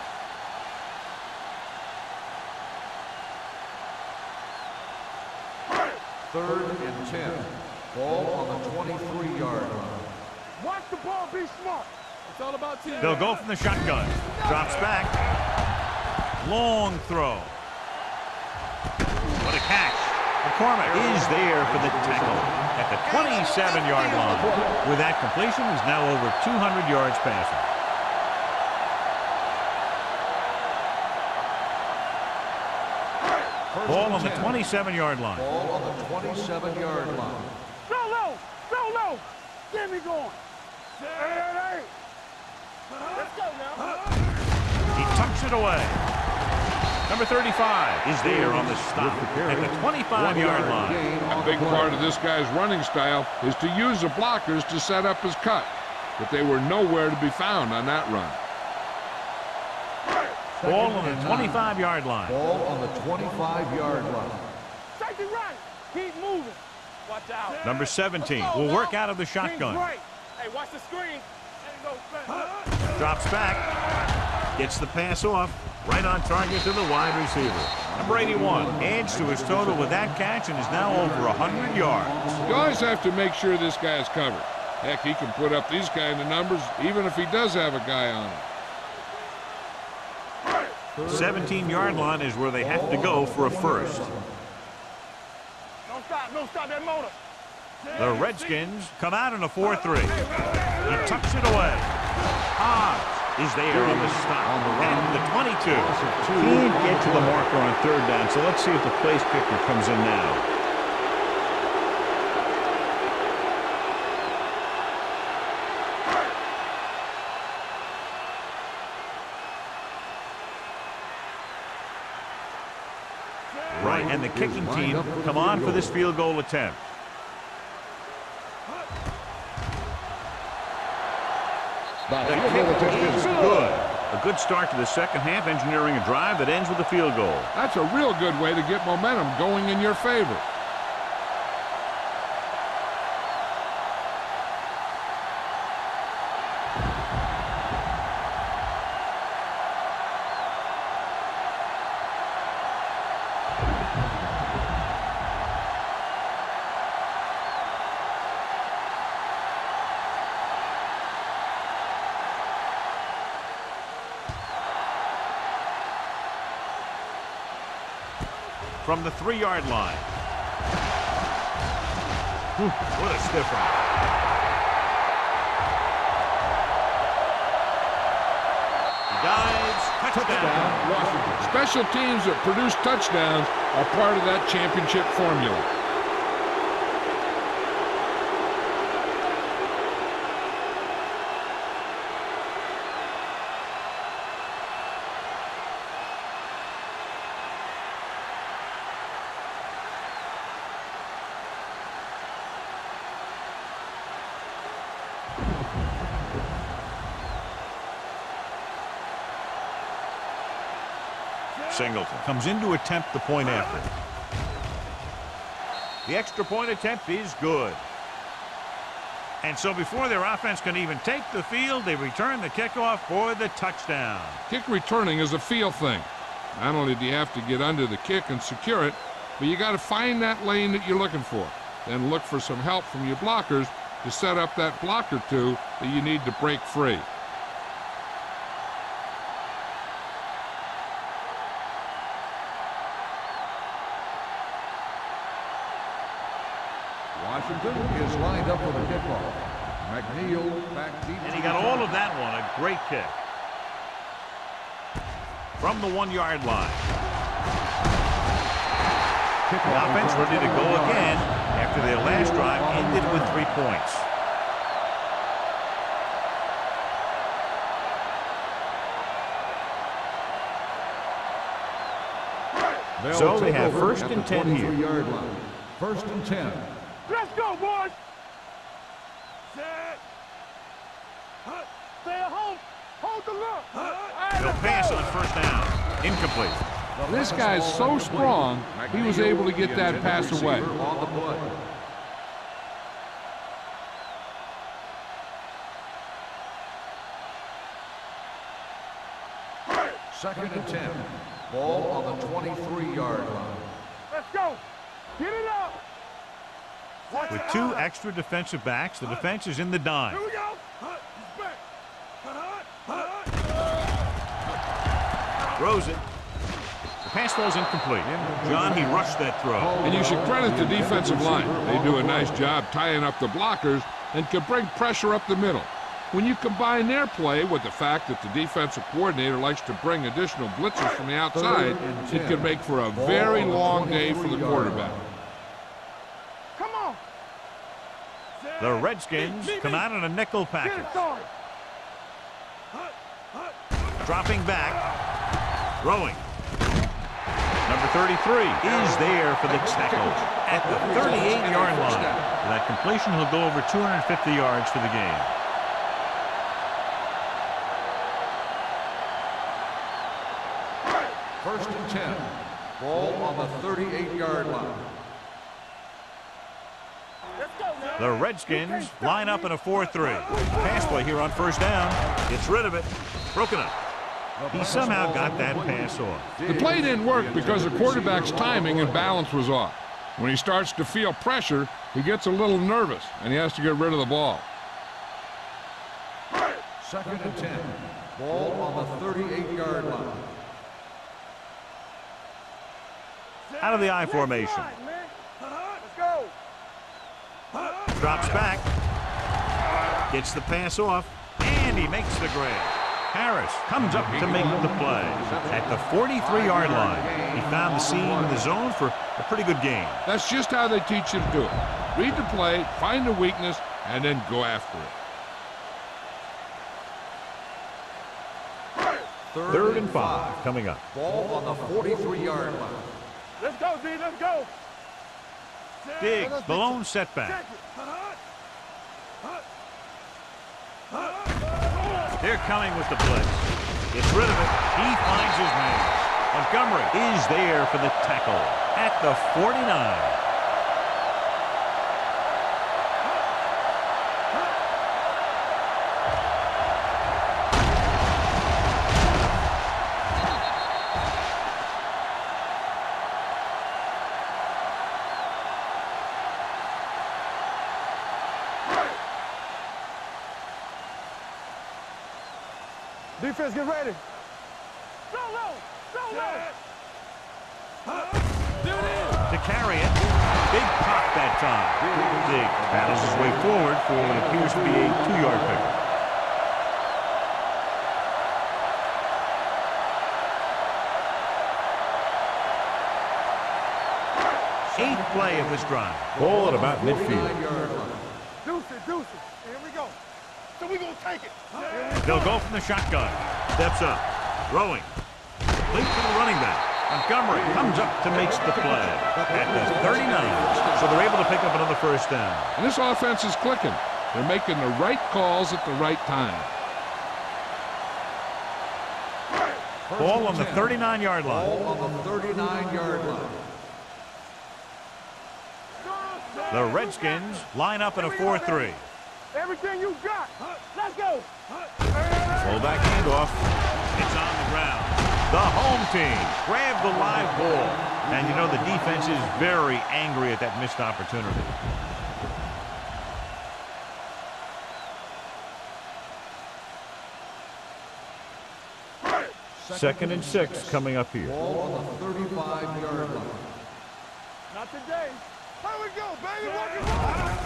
Third and 10. Ball on the 23-yard line. Watch the ball. Be smart. It's all about team. They'll go from the shotgun. Drops back. Long throw. What a catch. McCormick is there for the tackle at the 27-yard line. With that completion, he's now over 200 yards passing. Ball on the 27-yard line. Ball on the 27-yard line. Go low. Get me going. Hey. Let's go now. He tucks it away. Number 35 is there on the stop at the 25-yard line. A big part of this guy's running style is to use the blockers to set up his cut, but they were nowhere to be found on that run. Ball on the 25-yard line. Ball on the 25-yard line. Safety right. Keep moving. Watch out. Number 17 will work out of the shotgun. Right. Hey, watch the screen. Ain't no fence. Drops back. Gets the pass off. Right on target to the wide receiver. Number 81 adds to his total with that catch and is now over 100 yards. You always have to make sure this guy is covered. Heck, he can put up these kind of numbers even if he does have a guy on him. 17-yard line is where they have to go for a first. Don't stop that motor. The Redskins come out in a 4-3. He tucks it away. Hobbs is there on the stop and the 22. Can't get to the marker on third down, so let's see if the place kicker comes in now. Right, and the kicking team come on for this field goal attempt. The kick is good. A good start to the second half, engineering a drive that ends with a field goal. That's a real good way to get momentum going in your favor. From the 3-yard line. What a stiff one. He dives. Touchdown, Washington. Special teams that produce touchdowns are part of that championship formula. Singleton comes in to attempt the point after. The extra point attempt is good. And so before their offense can even take the field, they return the kickoff for the touchdown. Kick returning is a feel thing. Not only do you have to get under the kick and secure it, but you got to find that lane that you're looking for. Then look for some help from your blockers to set up that block or two that you need to break free. Washington is lined up for the kickoff. McNeil back deep. And he got all of that one. A great kick. From the 1-yard line. The offense ready to go again after their last drive ended with 3 points. So they have first and 10 here. First and 10. Let's go, boys. Set. Stay at home. Hold the look. They'll pass on first down. Incomplete. This guy's so strong, he was able to get that pass away. On the play. Second and 10. Ball on the 23-yard line. Let's go. Get it up. With 2 extra defensive backs, the defense is in the dime. Here we go. Throws it. The pass falls incomplete. John, he rushed that throw. And you should credit the defensive line. They do a nice job tying up the blockers and can bring pressure up the middle. When you combine their play with the fact that the defensive coordinator likes to bring additional blitzes from the outside, it can make for a very long day for the quarterback. Come on. The Redskins come out in a nickel Get package. it started. Dropping back. Throwing. Number 33 is there for the tackle at the 38-yard line. For that completion, he'll go over 250 yards for the game. First and 10. Ball on the 38-yard line. Let's go, man. The Redskins line up in a 4-3. Pass play here on first down. Gets rid of it. Broken up. He somehow got that pass off. The play didn't work because the quarterback's timing and balance was off. When he starts to feel pressure, he gets a little nervous, and he has to get rid of the ball. Second and 10. Ball on the 38-yard line. Out of the I formation. Let's go. Drops back. Gets the pass off. And he makes the grab. Harris comes up to make the play. At the 43-yard line, he found the seam in the zone for a pretty good gain. That's just how they teach you to do it. Read the play, find the weakness, and then go after it. Third and 5 coming up. Ball on the 43-yard line. Let's go, D. Let's go. Diggs, the lone setback. Check it. They're coming with the blitz. Gets rid of it. He finds his man. Montgomery is there for the tackle at the 49. Defense, get ready. Go low. Go low. To carry it. Big pop that time. Diggs battles his way forward for what appears to be a 2-yard pickup. Eighth play of this drive. Ball at about midfield. Deuce it, deuce it. Here we go. So we gonna take it. They'll go from the shotgun. Steps up. Throwing. Complete to the running back. Montgomery comes up to make the play at the 39. So they're able to pick up another first down. And this offense is clicking. They're making the right calls at the right time. Ball on the 39-yard line. Ball on the 39-yard line. The Redskins line up in a 4-3. Everything you got. Let's go. Fullback handoff. It's on the ground. The home team grab the live ball. And you know the defense is very angry at that missed opportunity. Second and 6 coming up here. Ball on the 35-yard line. Not today. Here we go, baby. Walk it, walk.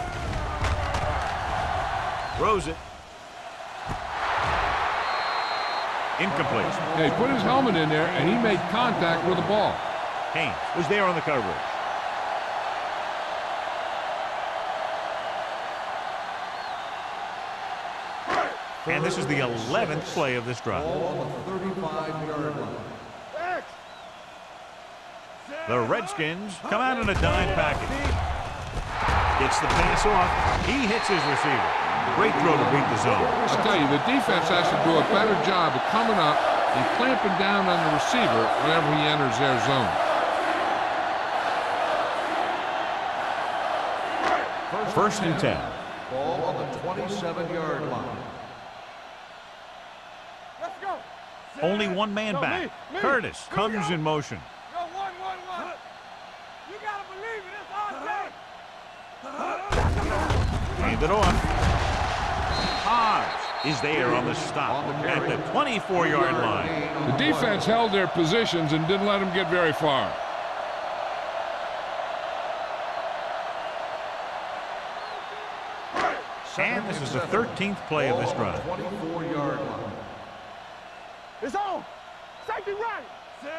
Throws it. Incomplete. Yeah, he put his helmet in there, and he made contact with the ball. Haynes was there on the coverage. And this is the 11th play of this drive. Ball on the 35-yard line. X. The Redskins come out in a dime package. Gets the pass off. He hits his receiver. Great throw to beat the zone. I tell you, the defense has to do a better job of coming up and clamping down on the receiver whenever he enters their zone. First and 10. Ball on the 27-yard line. Let's go. Only one man No, back. me. Curtis comes in motion. Go, one. You gotta believe it. It's our day. Hand it off. Hodge is there on the stop at the 24-yard line. The defense held their positions and didn't let them get very far. And this is the 13th play of this drive. 24-yard line. It's on. Safety right.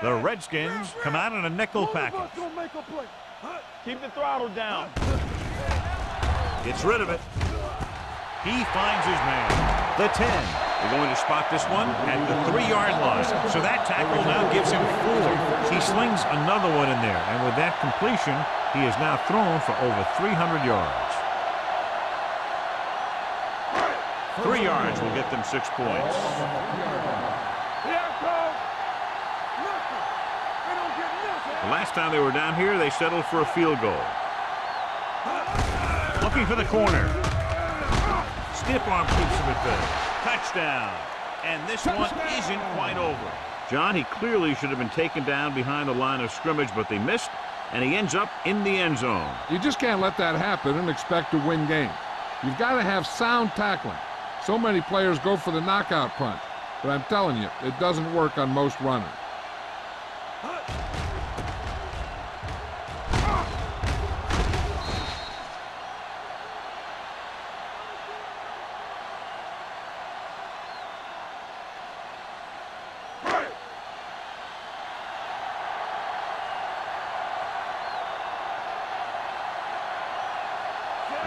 The Redskins come out in a nickel package. Gonna make a play. Keep the throttle down. Gets rid of it. He finds his man. The 10. They're going to spot this one at the 3-yard line. So that tackle now gives him 4. He slings another one in there. And with that completion, he is now thrown for over 300 yards. 3 yards will get them 6 points. The last time they were down here, they settled for a field goal. Looking for the corner. Stiff arm keeps him at bay. Touchdown. And this one isn't quite over. John, he clearly should have been taken down behind the line of scrimmage, but they missed, and he ends up in the end zone. You just can't let that happen and expect to win games. You've got to have sound tackling. So many players go for the knockout punch, but I'm telling you, it doesn't work on most runners.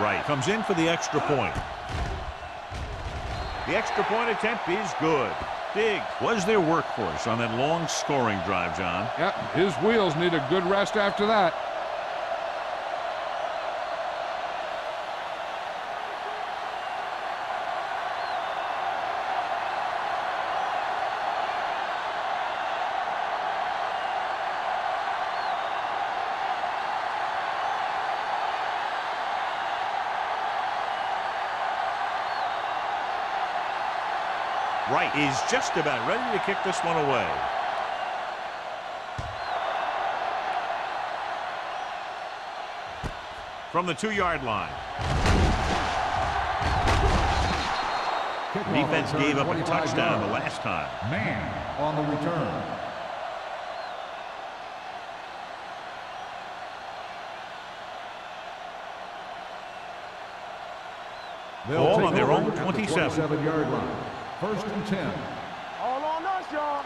Right, comes in for the extra point. The extra point attempt is good. Diggs was their workhorse on that long scoring drive, John. Yep, his wheels need a good rest after that. Wright is just about ready to kick this one away. From the 2-yard line. Defense gave up a touchdown the last time. Man on the return. Ball on their own 27. 27-yard line. 1st and 10. All on us, y'all.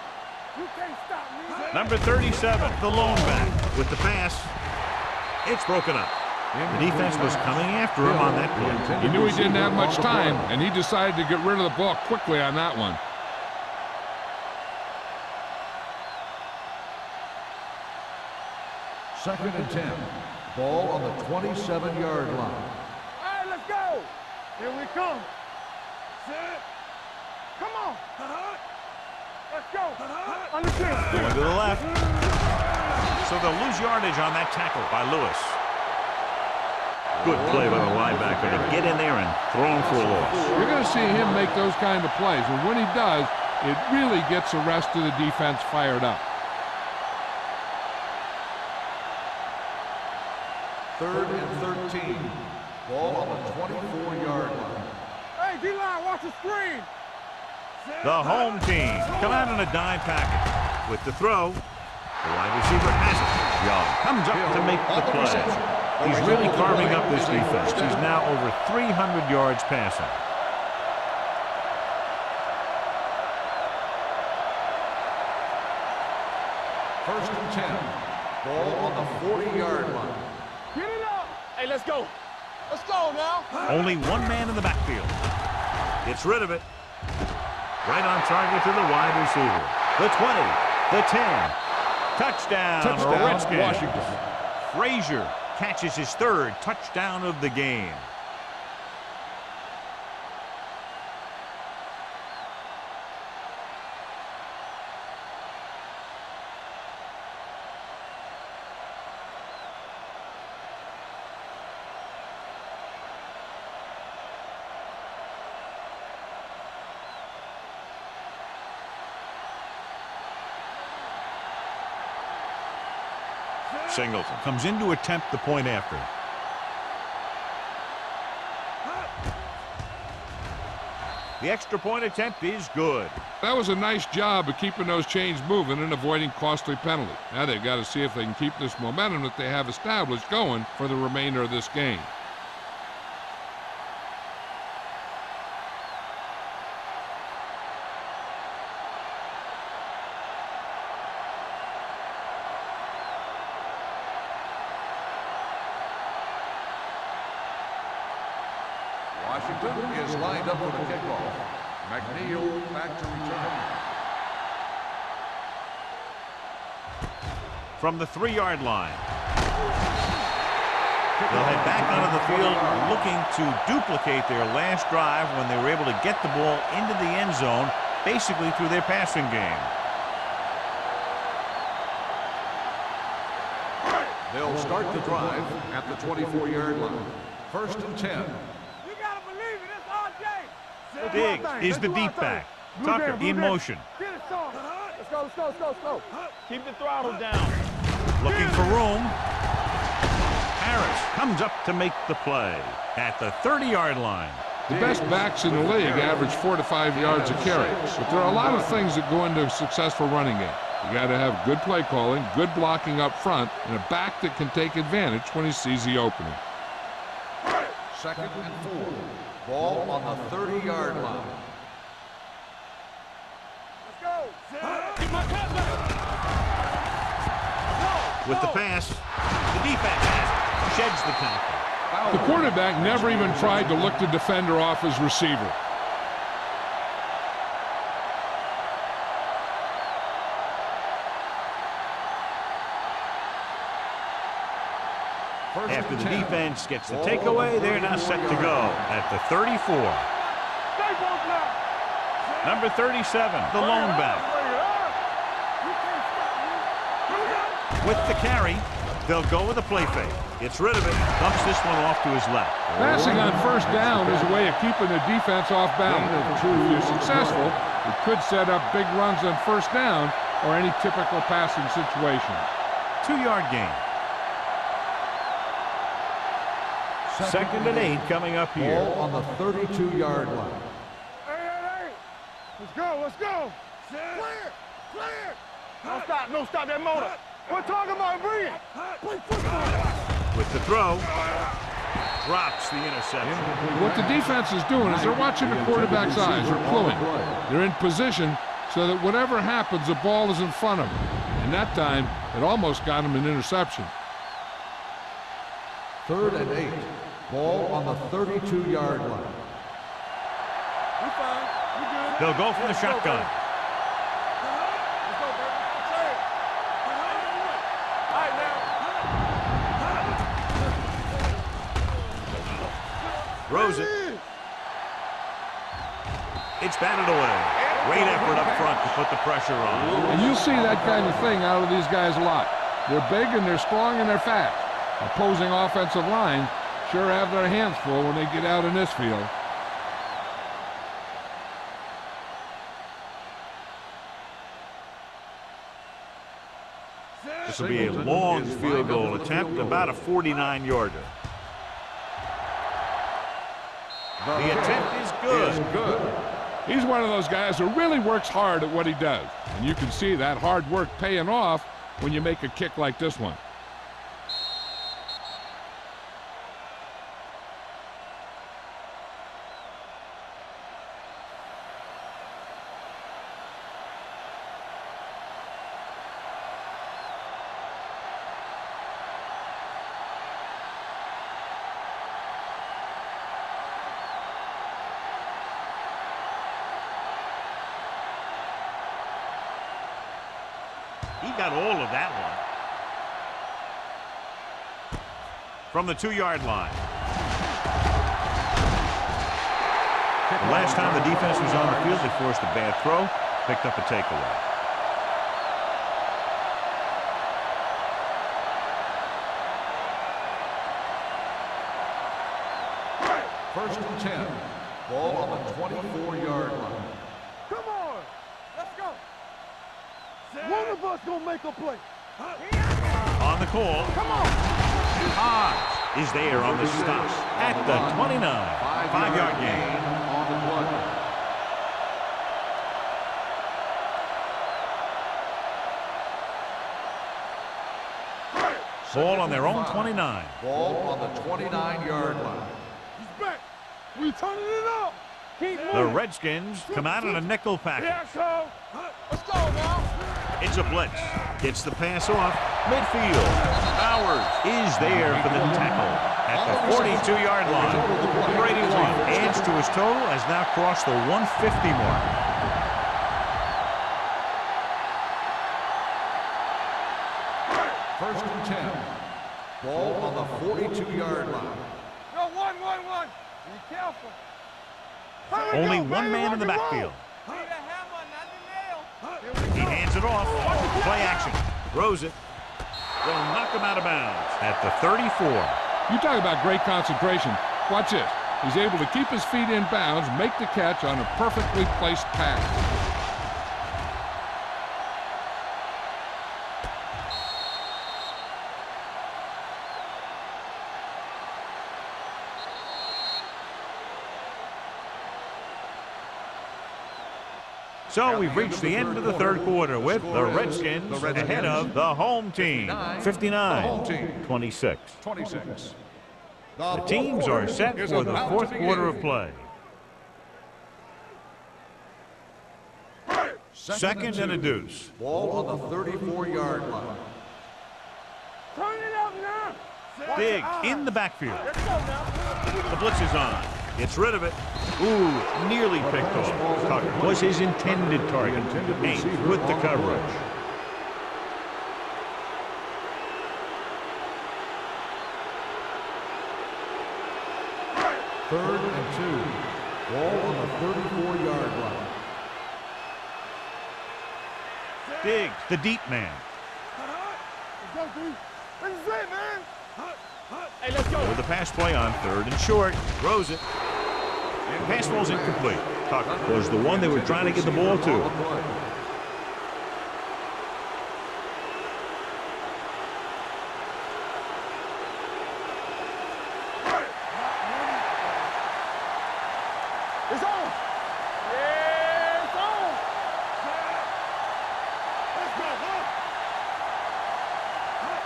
You can't stop me. Number 37, the lone back. With the pass, it's broken up. The defense was coming after him on that play. He knew he didn't have much time, and he decided to get rid of the ball quickly on that one. Second and 10. Ball on the 27-yard line. All right, let's go. Here we come. Come on. Let's go. Understand. Going to the left. So they'll lose yardage on that tackle by Lewis. Good play by the linebacker to get in there and throw him for a loss. You're going to see him make those kind of plays, and when he does, it really gets the rest of the defense fired up. 3rd and 13. Ball on the 24-yard line. Hey, D-line, watch the screen. The home team come out in a dime package. With the throw, the wide receiver has it. Young comes up to make the play. He's really carving up this defense. He's now over 300 yards passing. First and 10. Ball on the 40-yard line. Get it up. Hey, let's go. Let's go now. Only one man in the backfield. Gets rid of it. Right on target to the wide receiver. The 20, the 10. Touchdown, Redskins. Washington. Frazier catches his 3rd touchdown of the game. Singleton comes in to attempt the point after. The extra point attempt is good. That was a nice job of keeping those chains moving and avoiding costly penalties. Now they've got to see if they can keep this momentum that they have established going for the remainder of this game. Washington is lined up for the kickoff. McNeil back to return. From the 3-yard line. They'll head back onto the field looking to duplicate their last drive when they were able to get the ball into the end zone, basically through their passing game. They'll start the drive at the 24-yard line. 1st and 10. You gotta believe it. It's RJ. Diggs is the deep back. Tucker in motion. Get it, son. Let's go, let's go, let's go, let's go. Keep the throttle down. Looking for room. Harris comes up to make the play at the 30-yard line. The best backs in the league average 4 to 5 yards a carry, but there are a lot of things that go into a successful running game. You got to have good play calling, good blocking up front, and a back that can take advantage when he sees the opening. 2nd and 4. Ball on the 30-yard line. Let's go. With the pass, the defense sheds the tackle. The quarterback never even tried to look the defender off his receiver. After the defense gets the takeaway, they're now set to go at the 34. Number 37, the lone back. With the carry, they'll go with a play fake. Gets rid of it, dumps this one off to his left. Passing on 1st down is a way of keeping the defense off balance. If you're successful, it could set up big runs on 1st down or any typical passing situation. 2-yard gain. 2nd and 8 coming up here. Ball on the 32-yard line. Hey. Let's go, let's go. Clear, clear. No stop that motor. We're talking about bringing. Play football. With the throw, drops the interception. What the defense is doing is they're watching the quarterback's eyes. They're cluing. They're in position so that whatever happens, the ball is in front of them. And that time, it almost got him an interception. 3rd and 8. Ball on the 32-yard line. We fine. We good. They'll go from the shotgun. Let's go, baby. Say it. All right, now. Throws it. It's batted away. Great effort up front to put the pressure on. And you'll see that kind of thing out of these guys a lot. They're big and they're strong and they're fast. Opposing offensive line sure have their hands full when they get out in this field. This will be a long field goal attempt, about a 49-yarder. The attempt is good. He's one of those guys who really works hard at what he does. And you can see that hard work paying off when you make a kick like this one. He got all of that one. From the 2-yard line. The last time the defense was on the field, they forced a bad throw, picked up a takeaway. First and 10. Ball on the 24-yard line. Come on. Let's go. One of us gonna make a play. On the call. Come on. Hodge is there on the stop at the 29. 5-yard gain. On the play. Ball on their own 29. Ball on the 29-yard line. He's back. We turning it up. Keep moving. The Redskins come out in a nickel package. Yeah, so. Let's go now. It's a blitz. Gets the pass off midfield. Bowers is there for the tackle at the 42-yard line. Number 81, Broncos total has now crossed the 150 mark. First and 10. Ball on the 42-yard line. Go, one. Be careful. Only one man in the backfield. Need a hammer, not the nail. He hands it off. Play action. Throws it. They'll knock him out of bounds at the 34. You talk about great concentration. Watch this. He's able to keep his feet in bounds, make the catch on a perfectly placed pass. So we've reached the end of the third quarter with the Redskins ahead of the home team, 59-26. The teams are set for the fourth quarter of play. Second and a deuce. Ball on the 34-yard line. Turn it up now. Diggs in the backfield. The blitz is on. Gets rid of it. Ooh, nearly picked off. Tucker was his intended target. Haynes with the coverage. Third and 2. Ball on the 34-yard line. Diggs, the deep man. Let's go, D. This is it, man. Hey, let's go. With the pass play on third and short. Throws it. The pass ball's incomplete. Tucker was the one they were trying to get the ball to. It's on. Yeah, it's on. Let's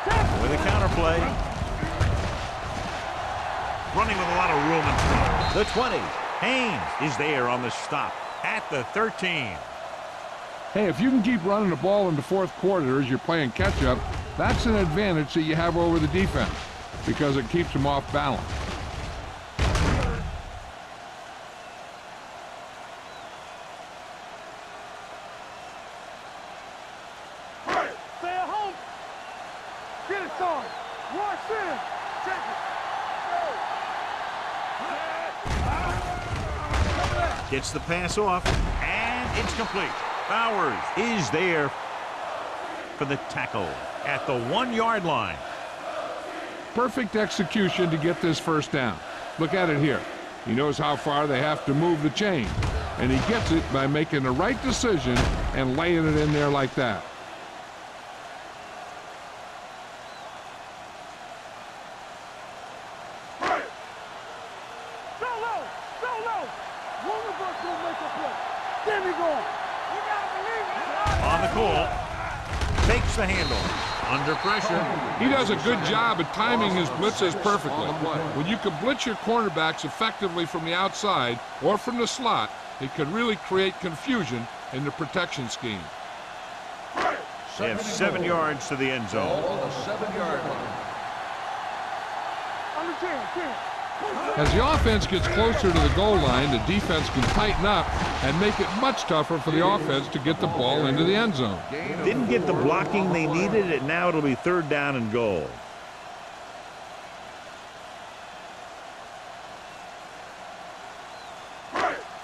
go, With a counter play. Running with a lot of room in front. The 20. Haynes is there on the stop at the 13. Hey, if you can keep running the ball in the fourth quarter as you're playing catch-up, that's an advantage that you have over the defense because it keeps them off balance. Stay at home. Get it started. Watch in. Check it. Gets the pass off, and it's complete. Bowers is there for the tackle at the 1-yard line. Perfect execution to get this first down. Look at it here. He knows how far they have to move the chain, and he gets it by making the right decision and laying it in there like that. On the call, takes the handle, under pressure. He does a good job at timing his blitzes perfectly. When you can blitz your cornerbacks effectively from the outside or from the slot, it can really create confusion in the protection scheme. They have 7 yards to the end zone. Ball on the 7-yard line. Under 10. As the offense gets closer to the goal line, the defense can tighten up and make it much tougher for the offense to get the ball into the end zone. Didn't get the blocking they needed, and now it'll be 3rd down and goal.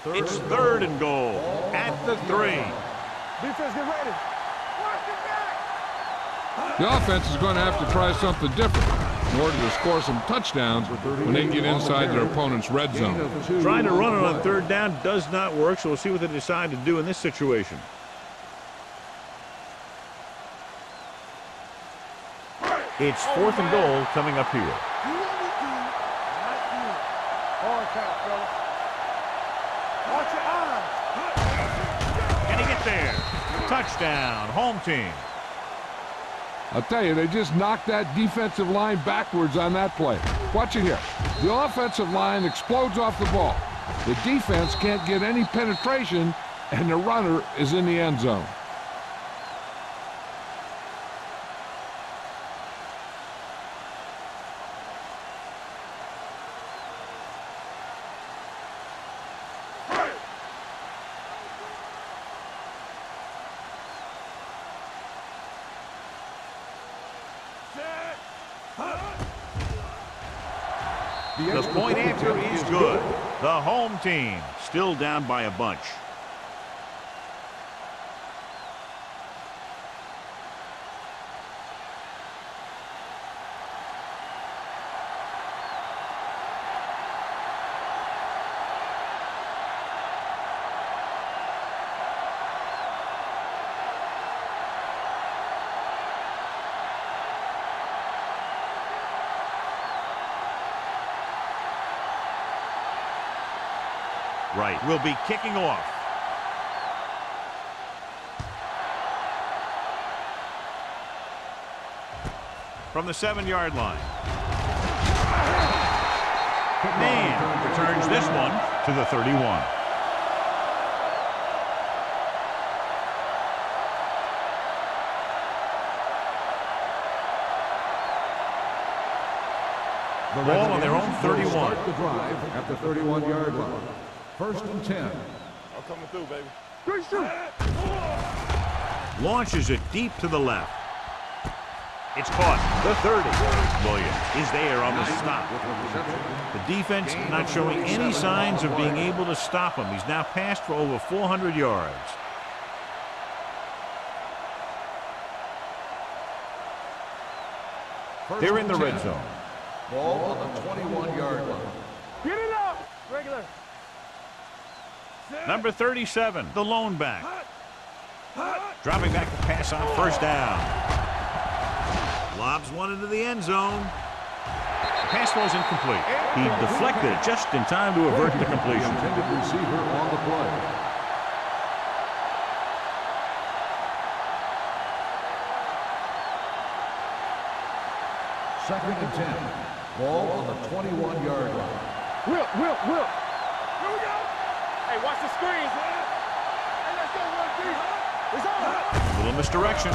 It's 3rd and goal at the 3. Defense, get ready. Watch it back. The offense is going to have to try something different in order to score some touchdowns when they get inside their opponent's red zone. Trying to run it on 3rd down does not work, so we'll see what they decide to do in this situation. It's 4th and goal coming up here. Hard count, fella. Watch your eyes. Can he get there? Touchdown, home team. I'll tell you, they just knocked that defensive line backwards on that play. Watch it here. The offensive line explodes off the ball. The defense can't get any penetration, and the runner is in the end zone. The point after is good. The home team still down by a bunch. Right, will be kicking off. From the 7-yard line. Man returns this one to the 31. Ball on their own 31. Start the drive at the 31-yard line. First and 10. I'm coming through, baby. Launches it deep to the left. It's caught. The 30. Williams is there on the stop. The defense not showing any signs of being able to stop him. He's now passed for over 400 yards. They're in the red zone. Ball on the 21-yard line. Get it up! Regular. Number 37, the lone back. Dropping back to pass on first down. Lobs one into the end zone. The pass was incomplete. He deflected it just in time to avert the completion. Intended receiver on the play. Second and 10. Ball on the 21-yard line. Whip. Here we go. Hey, watch the screens, man. Hey, let's go, run deep. It's on. Little misdirection.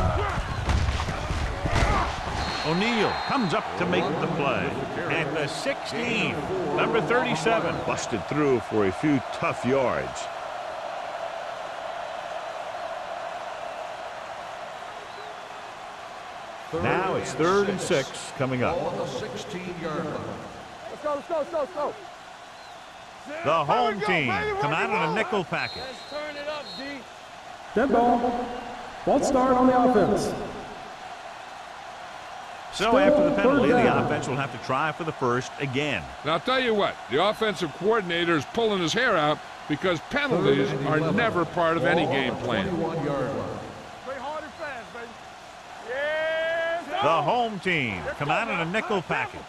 O'Neal comes up to make the play. At the 16, number 37 busted through for a few tough yards. Now it's 3rd and 6 coming up. Ball on the 16-yard line. Let's go. The home team come out in a nickel package. Let's turn it up, D. Dead ball. False start on the offense. So after the penalty, the offense will have to try for the first again. Now, I'll tell you what, the offensive coordinator is pulling his hair out because penalties are never part of any game plan. 21-yard line. Play hard and fast, baby. Yes. The home team come out in a nickel package.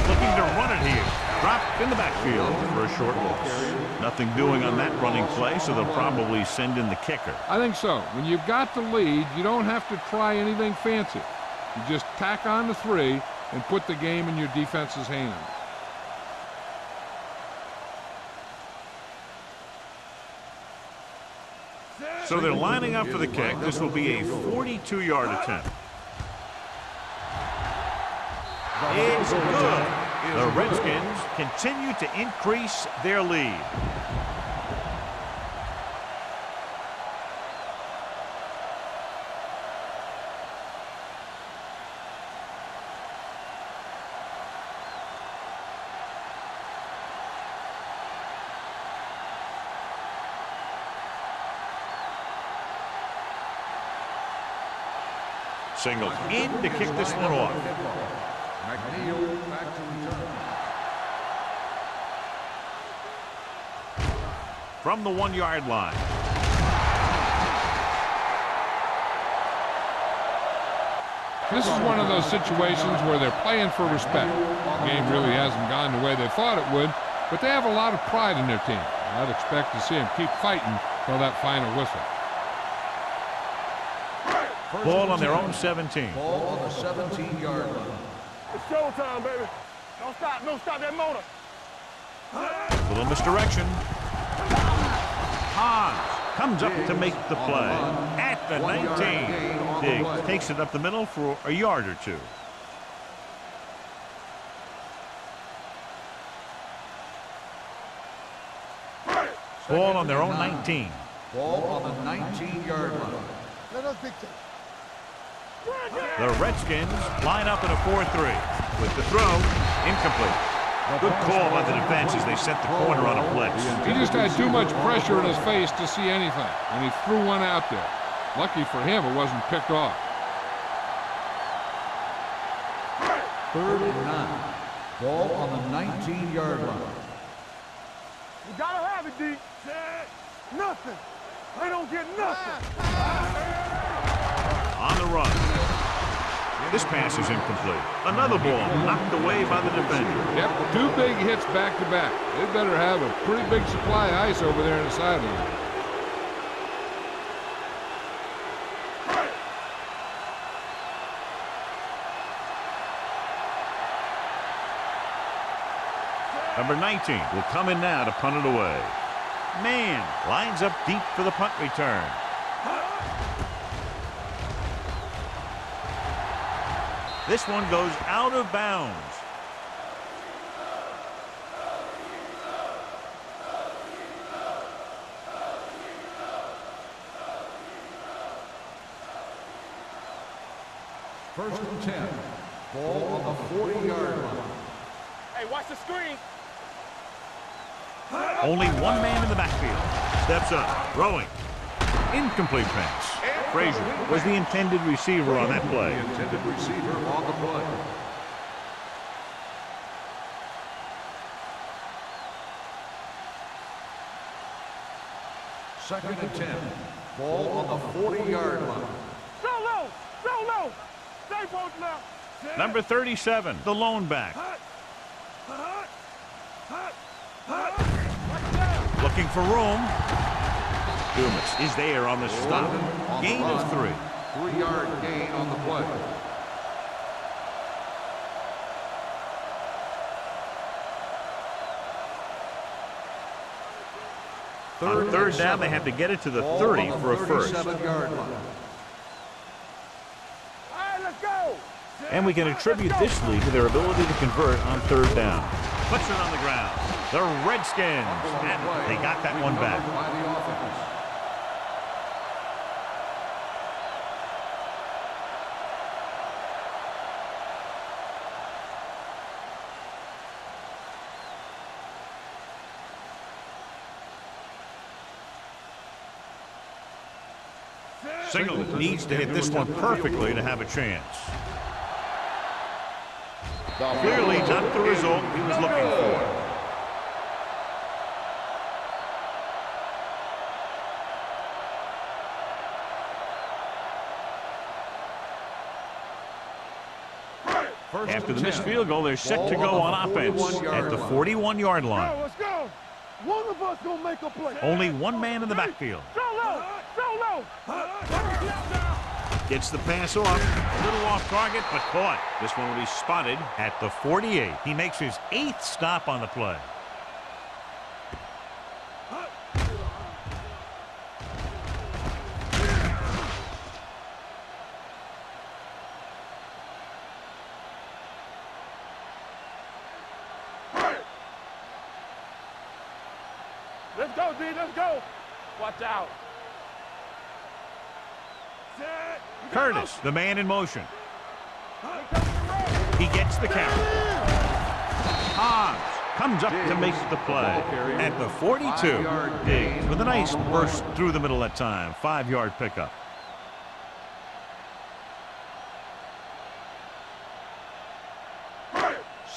Looking to run it here. Dropped in the backfield for a short loss. Nothing doing on that running play, so they'll probably send in the kicker. I think so. When you've got the lead, you don't have to try anything fancy. You just tack on the 3 and put the game in your defense's hands. So they're lining up for the kick. This will be a 42-yard attempt. It's good. The Redskins continue to increase their lead. Singles in to kick this one off. McNeil back to return. From the 1-yard line. This is one of those situations where they're playing for respect. The game really hasn't gone the way they thought it would, but they have a lot of pride in their team. I'd expect to see them keep fighting till that final whistle. Ball on their own 17. Ball on the 17-yard line. It's showtime, baby. Don't stop that motor. Little misdirection. Hans comes up to make the play. At the 19. Diggs takes it up the middle for a yard or two. Ball on their own 19. Ball on the 19-yard line. Let us dictate. The Redskins line up in a 4-3. With the throw, incomplete. Good call by the defense as they set the corner on a blitz. He just had too much pressure in his face to see anything, and he threw one out there. Lucky for him, it wasn't picked off. 3rd and 9. Ball on the 19-yard line. You gotta have it, D. Nothing. They don't get nothing. On the run. This pass is incomplete. Another ball knocked away by the defender. Yep, 2 big hits back to back. They better have a pretty big supply of ice over there in the sideline. Number 19 will come in now to punt it away. Man lines up deep for the punt return. This one goes out of bounds. First and 10. Ball on the 40-yard line. Hey, watch the screen. Only one man in the backfield. Steps up, throwing. Incomplete pass. Frazier was the intended receiver on that play. The intended receiver on the play. Second and 10. Ball on the 40-yard line. So low. Stay both left. Number 37, the lone back. Looking for room. Dumas is there on the stop. Gain of 3. 3-yard gain on the play. On third down, they have to get it to the 30 for a first. 37-yard line. All right, let's go. And we can attribute this lead to their ability to convert on third down. Puts it on the ground. The Redskins. And they got that one back. By the offense. Singleton needs to hit this one perfectly to have a chance. Clearly not the result he was looking for. After the missed field goal, they're set to go on offense at the 41-yard line. Let's go. One of us gonna make a play. Only one man in the backfield. So low. Gets the pass off. A little off target, but caught. This one will be spotted at the 48. He makes his 8th stop on the play. Let's go, D. Let's go. Watch out. Curtis, the man in motion. He gets the carry. Hobbs comes up to make the play at the 42. Diggs with a nice burst through the middle that time. 5-yard pickup.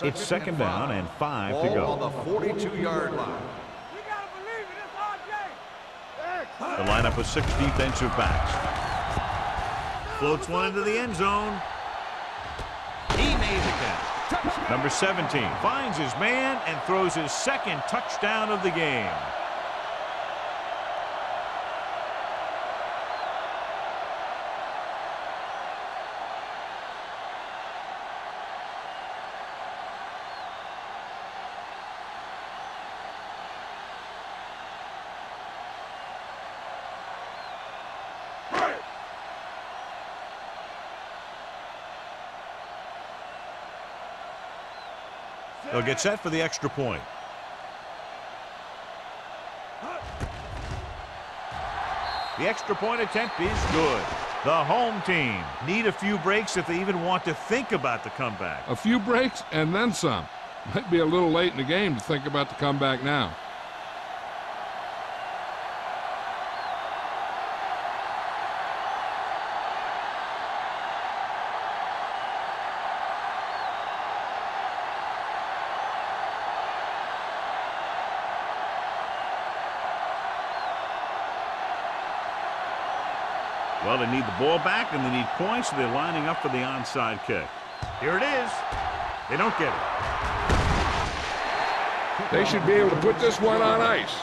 It's second down and 5 to Ball go. on the 42-yard line. You gotta believe it. It's RJ. The lineup of 6 defensive backs. Floats one into the end zone. He made the catch. Number 17 finds his man and throws his 2nd touchdown of the game. They'll get set for the extra point. The extra point attempt is good. The home team need a few breaks if they even want to think about the comeback. A few breaks and then some. Might be a little late in the game to think about the comeback now. Well, they need the ball back and they need points, so they're lining up for the onside kick. Here it is. They don't get it. They should be able to put this one on ice.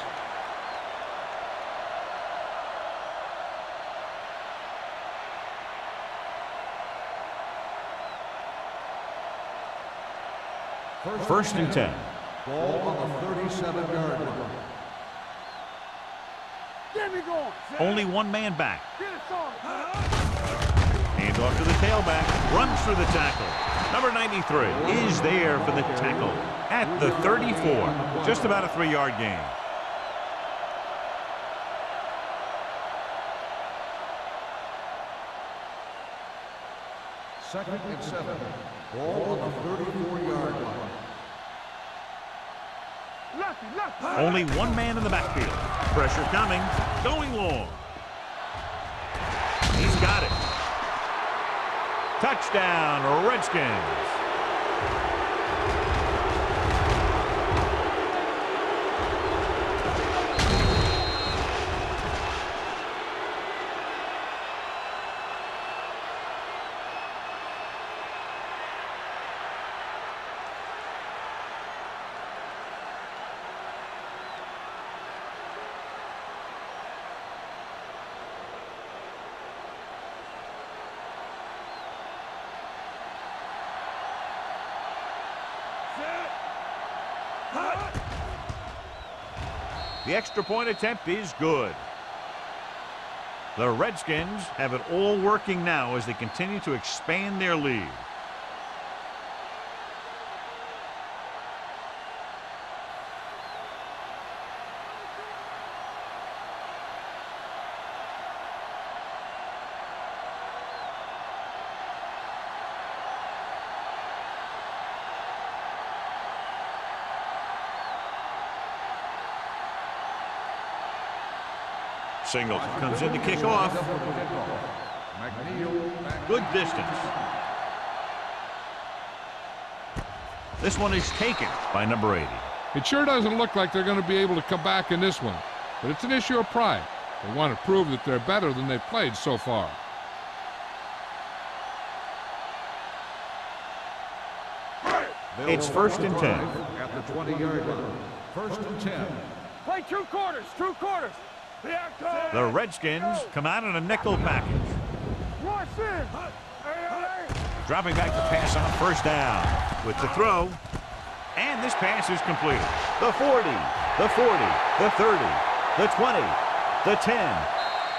First and 10. Ball on the 37-yard line. Get me going. Only one man back. Get it started. Hand off to the tailback. Runs through the tackle. Number 93 is there for the tackle at the 34. Just about a 3-yard gain. Second and 7. Ball on the 34-yard line. Lefty, lefty. Only one man in the backfield. Pressure coming. Going long. He's got it. Touchdown, Redskins. The extra point attempt is good. The Redskins have it all working now as they continue to expand their lead. Singleton comes in to kick off. Good distance. This one is taken by number 80. It sure doesn't look like they're going to be able to come back in this one, but it's an issue of pride. They want to prove that they're better than they've played so far. It's first and 10. At the 20-yard line. First and 10. Play 2 quarters, 2 quarters. The Redskins come out in a nickel package. Rush in. Dropping back to pass on first down. With the throw. And this pass is completed. The 40, the 40, the 30, the 20, the 10.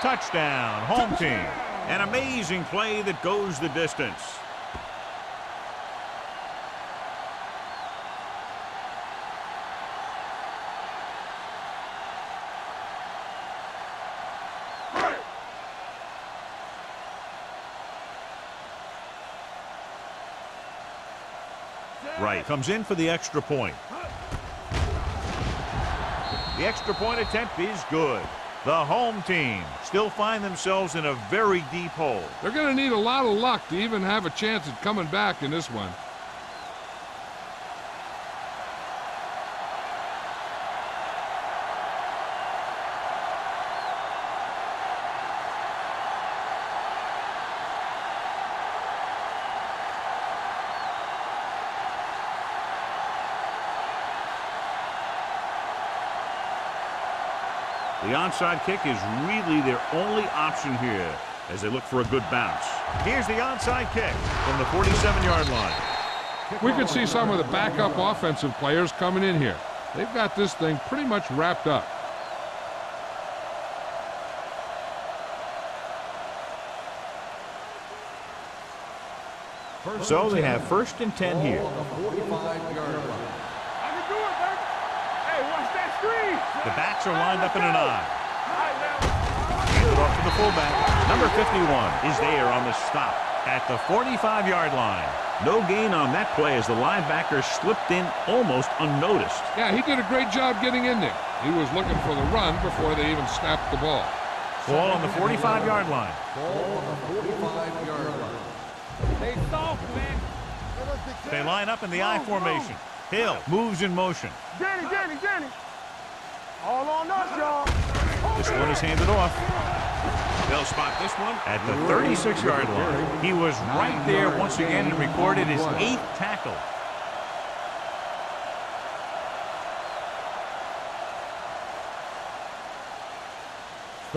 Touchdown, home team. An amazing play that goes the distance. Right, comes in for the extra point. The extra point attempt is good. The home team still find themselves in a very deep hole. They're going to need a lot of luck to even have a chance at coming back in this one. The onside kick is really their only option here as they look for a good bounce. Here's the onside kick from the 47-yard line. We could see some of the backup offensive players coming in here. They've got this thing pretty much wrapped up. So they have first and 10 here. On the 45-yard line. I can do it, baby. Hey, watch that screen. The backs are lined up in an I. it off to the fullback. Number 51 is there on the stop at the 45-yard line. No gain on that play as the linebacker slipped in almost unnoticed. Yeah, he did a great job getting in there. He was looking for the run before they even snapped the ball. Ball on the 45-yard line. Ball on the 45-yard line. Stay soft, man. They line up in the I formation. Hill moves in motion. Danny. All on us, y'all. This one is handed off. They'll spot this one at the 36-yard line. He was right there once again and recorded his 8th tackle.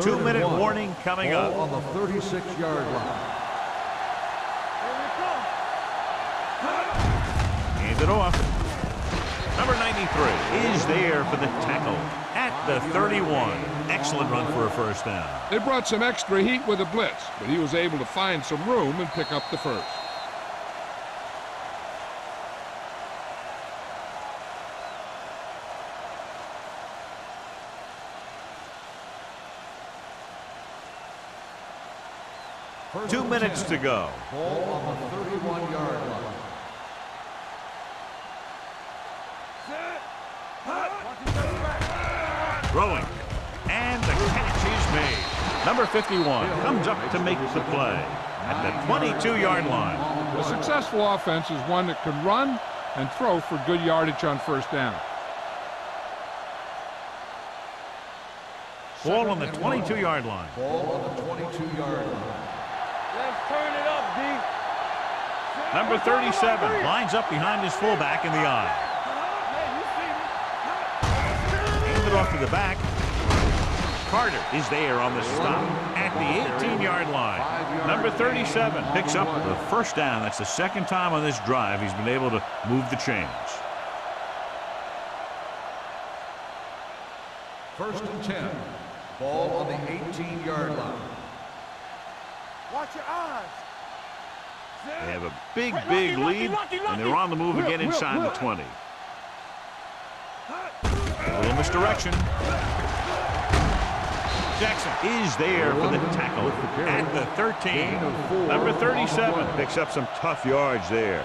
Two-minute warning coming up. On the 36-yard line. Hand it off. Number 93 is there for the tackle at the 31. Excellent run for a first down. They brought some extra heat with a blitz, but he was able to find some room and pick up the first. First 2 minutes to go. Ball on the 31-yard line. Throwing. And the catch is made. Number 51 comes up to make the play at the 22-yard line. A successful offense is one that can run and throw for good yardage on first down. Ball on the 22-yard line. Ball on the 22-yard line. Let's turn it up, D. Number 37 lines up behind his fullback in the eye. Handed off to the back. Carter is there on the stop at the 18-yard line. Number 37 picks up the first down. That's the second time on this drive he's been able to move the chains. First and 10. Ball on the 18-yard line. Watch your eyes. They have a big lead, and they're on the move again inside the 20. A little misdirection. Jackson is there for the tackle at the 13. Number 37 picks up some tough yards there.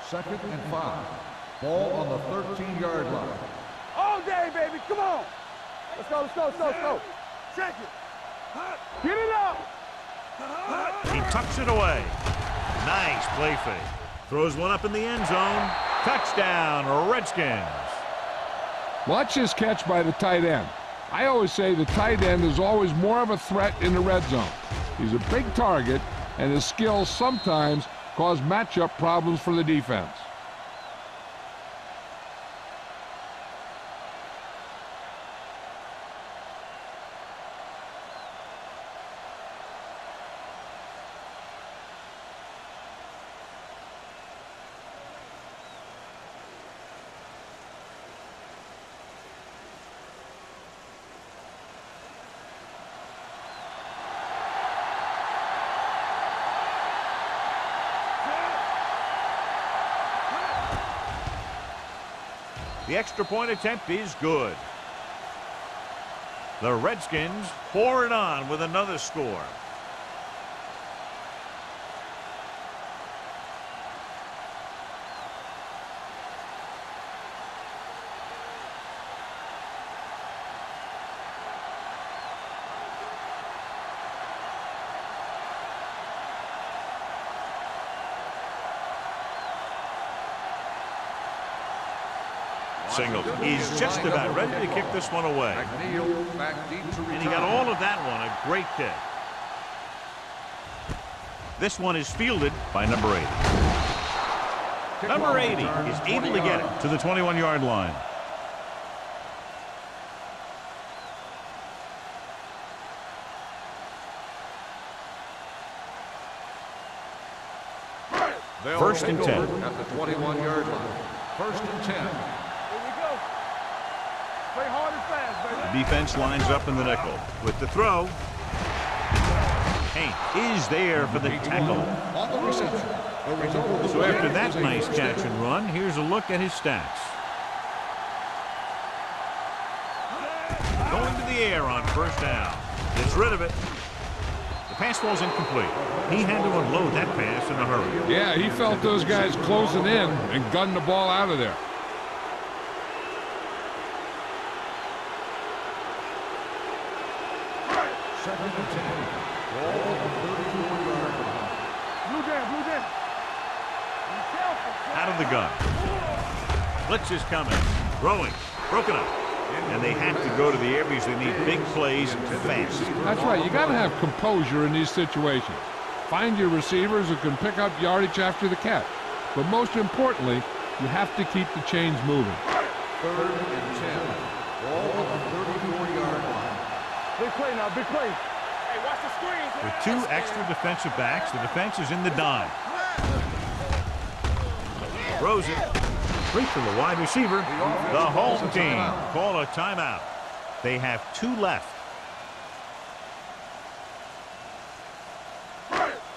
Second and 5. Ball on the 13-yard line. All day, baby. Come on. Let's go. Check it. Get it up. He tucks it away. Nice play fake. Throws one up in the end zone. Touchdown, Redskins. Watch this catch by the tight end. I always say the tight end is always more of a threat in the red zone. He's a big target, and his skills sometimes cause matchup problems for the defense. The extra point attempt is good. The Redskins pour it on with another score. Single is just about ready to kick this one away. McNeil back deep to return. And he got all of that one. A great kick. This one is fielded by number 80. Number 80 is able to get it to the 21-yard line. First and 10. At the 21-yard line. First and 10. Play hard and fast, baby. The defense lines up in the nickel. With the throw, Payne is there for the tackle. On the reception. The result of the So after that nice catch and run, here's a look at his stats. the air on first down. Gets rid of it. The pass ball's incomplete. He had to unload that pass in a hurry. Yeah, he felt those guys closing in and gunned the ball out of there. Second and 10. Ball on the 34-yard line. Blue jam. Out of the gun. Blitz is coming. Throwing. Broken up. And they have to go to the air because they need big plays fast. That's right. You got to have composure in these situations. Find your receivers who can pick up yardage after the catch. But most importantly, you have to keep the chains moving. Third and 10. Ball on the 34-yard line. Big play now, big play. Hey, watch the screens. With two extra defensive backs, the defense is in the dime. Throws it. Straight to the wide receiver. The home team call a timeout. They have 2 left.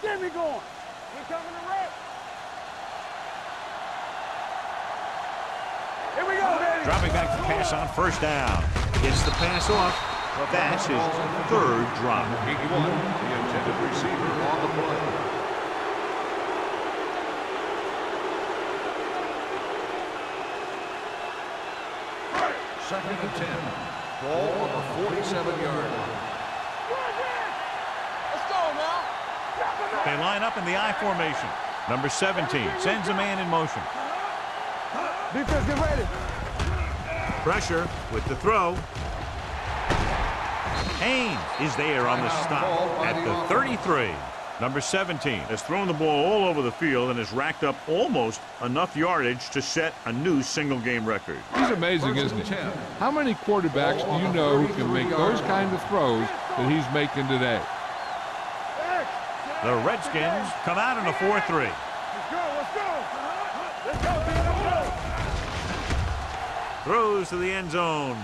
Get me going. He coming to red. Here we go, baby. Dropping back to pass on first down. Gets the pass off. That's his 3rd drop. 81, the intended receiver on the play. Second and 10. Ball on the 47-yard line. Let's go now. They line up in the I formation. Number 17 sends a man in motion. Defense, get ready. Pressure with the throw. Haynes is there on the stop at the 33. Number 17 has thrown the ball all over the field and has racked up almost enough yardage to set a new single-game record. He's amazing, isn't he? How many quarterbacks do you know who can make those kind of throws that he's making today? The Redskins come out in a 4-3. Let's go, let's go. Let's go, team, let's go. Throws to the end zone.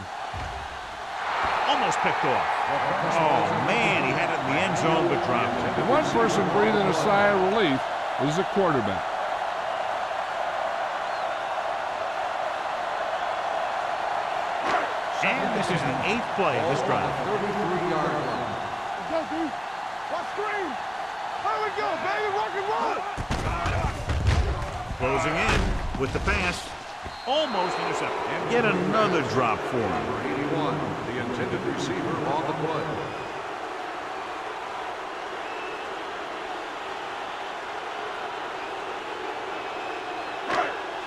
Almost picked off. Oh, man, he had it in the end zone but dropped it. The one person breathing a sigh of relief is the quarterback. And this is the 8th play of this drive. 33-yard line. Let's go, dude. Watch screen. There we go, baby. Rock and roll. Closing in with the pass. Almost intercepted. Get another drop for him. Number 81, the intended receiver on the play.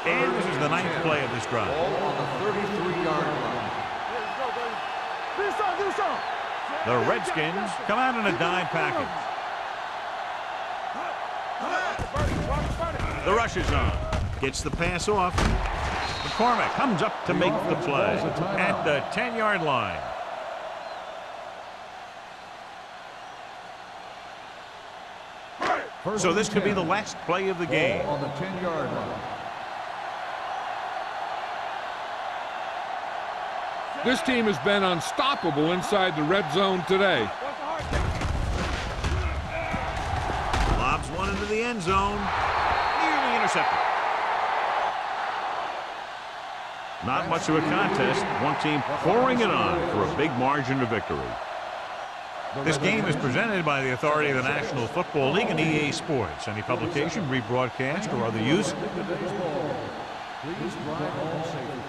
And this is the 9th play of this drive. Ball on the 33-yard line. Let's go, baby. Do something, do something. The Redskins come out in a dime package. The rush is on. Gets the pass off. McCormick comes up to make the play at the 10-yard line. So this could be the last play of the game. On the 10-yard line. This team has been unstoppable inside the red zone today. Lobs one into the end zone. Nearly intercepted. Not much of a contest. One team pouring it on for a big margin of victory. This game is presented by the authority of the National Football League and EA Sports. Any publication, rebroadcast, or other use Please drive home safely.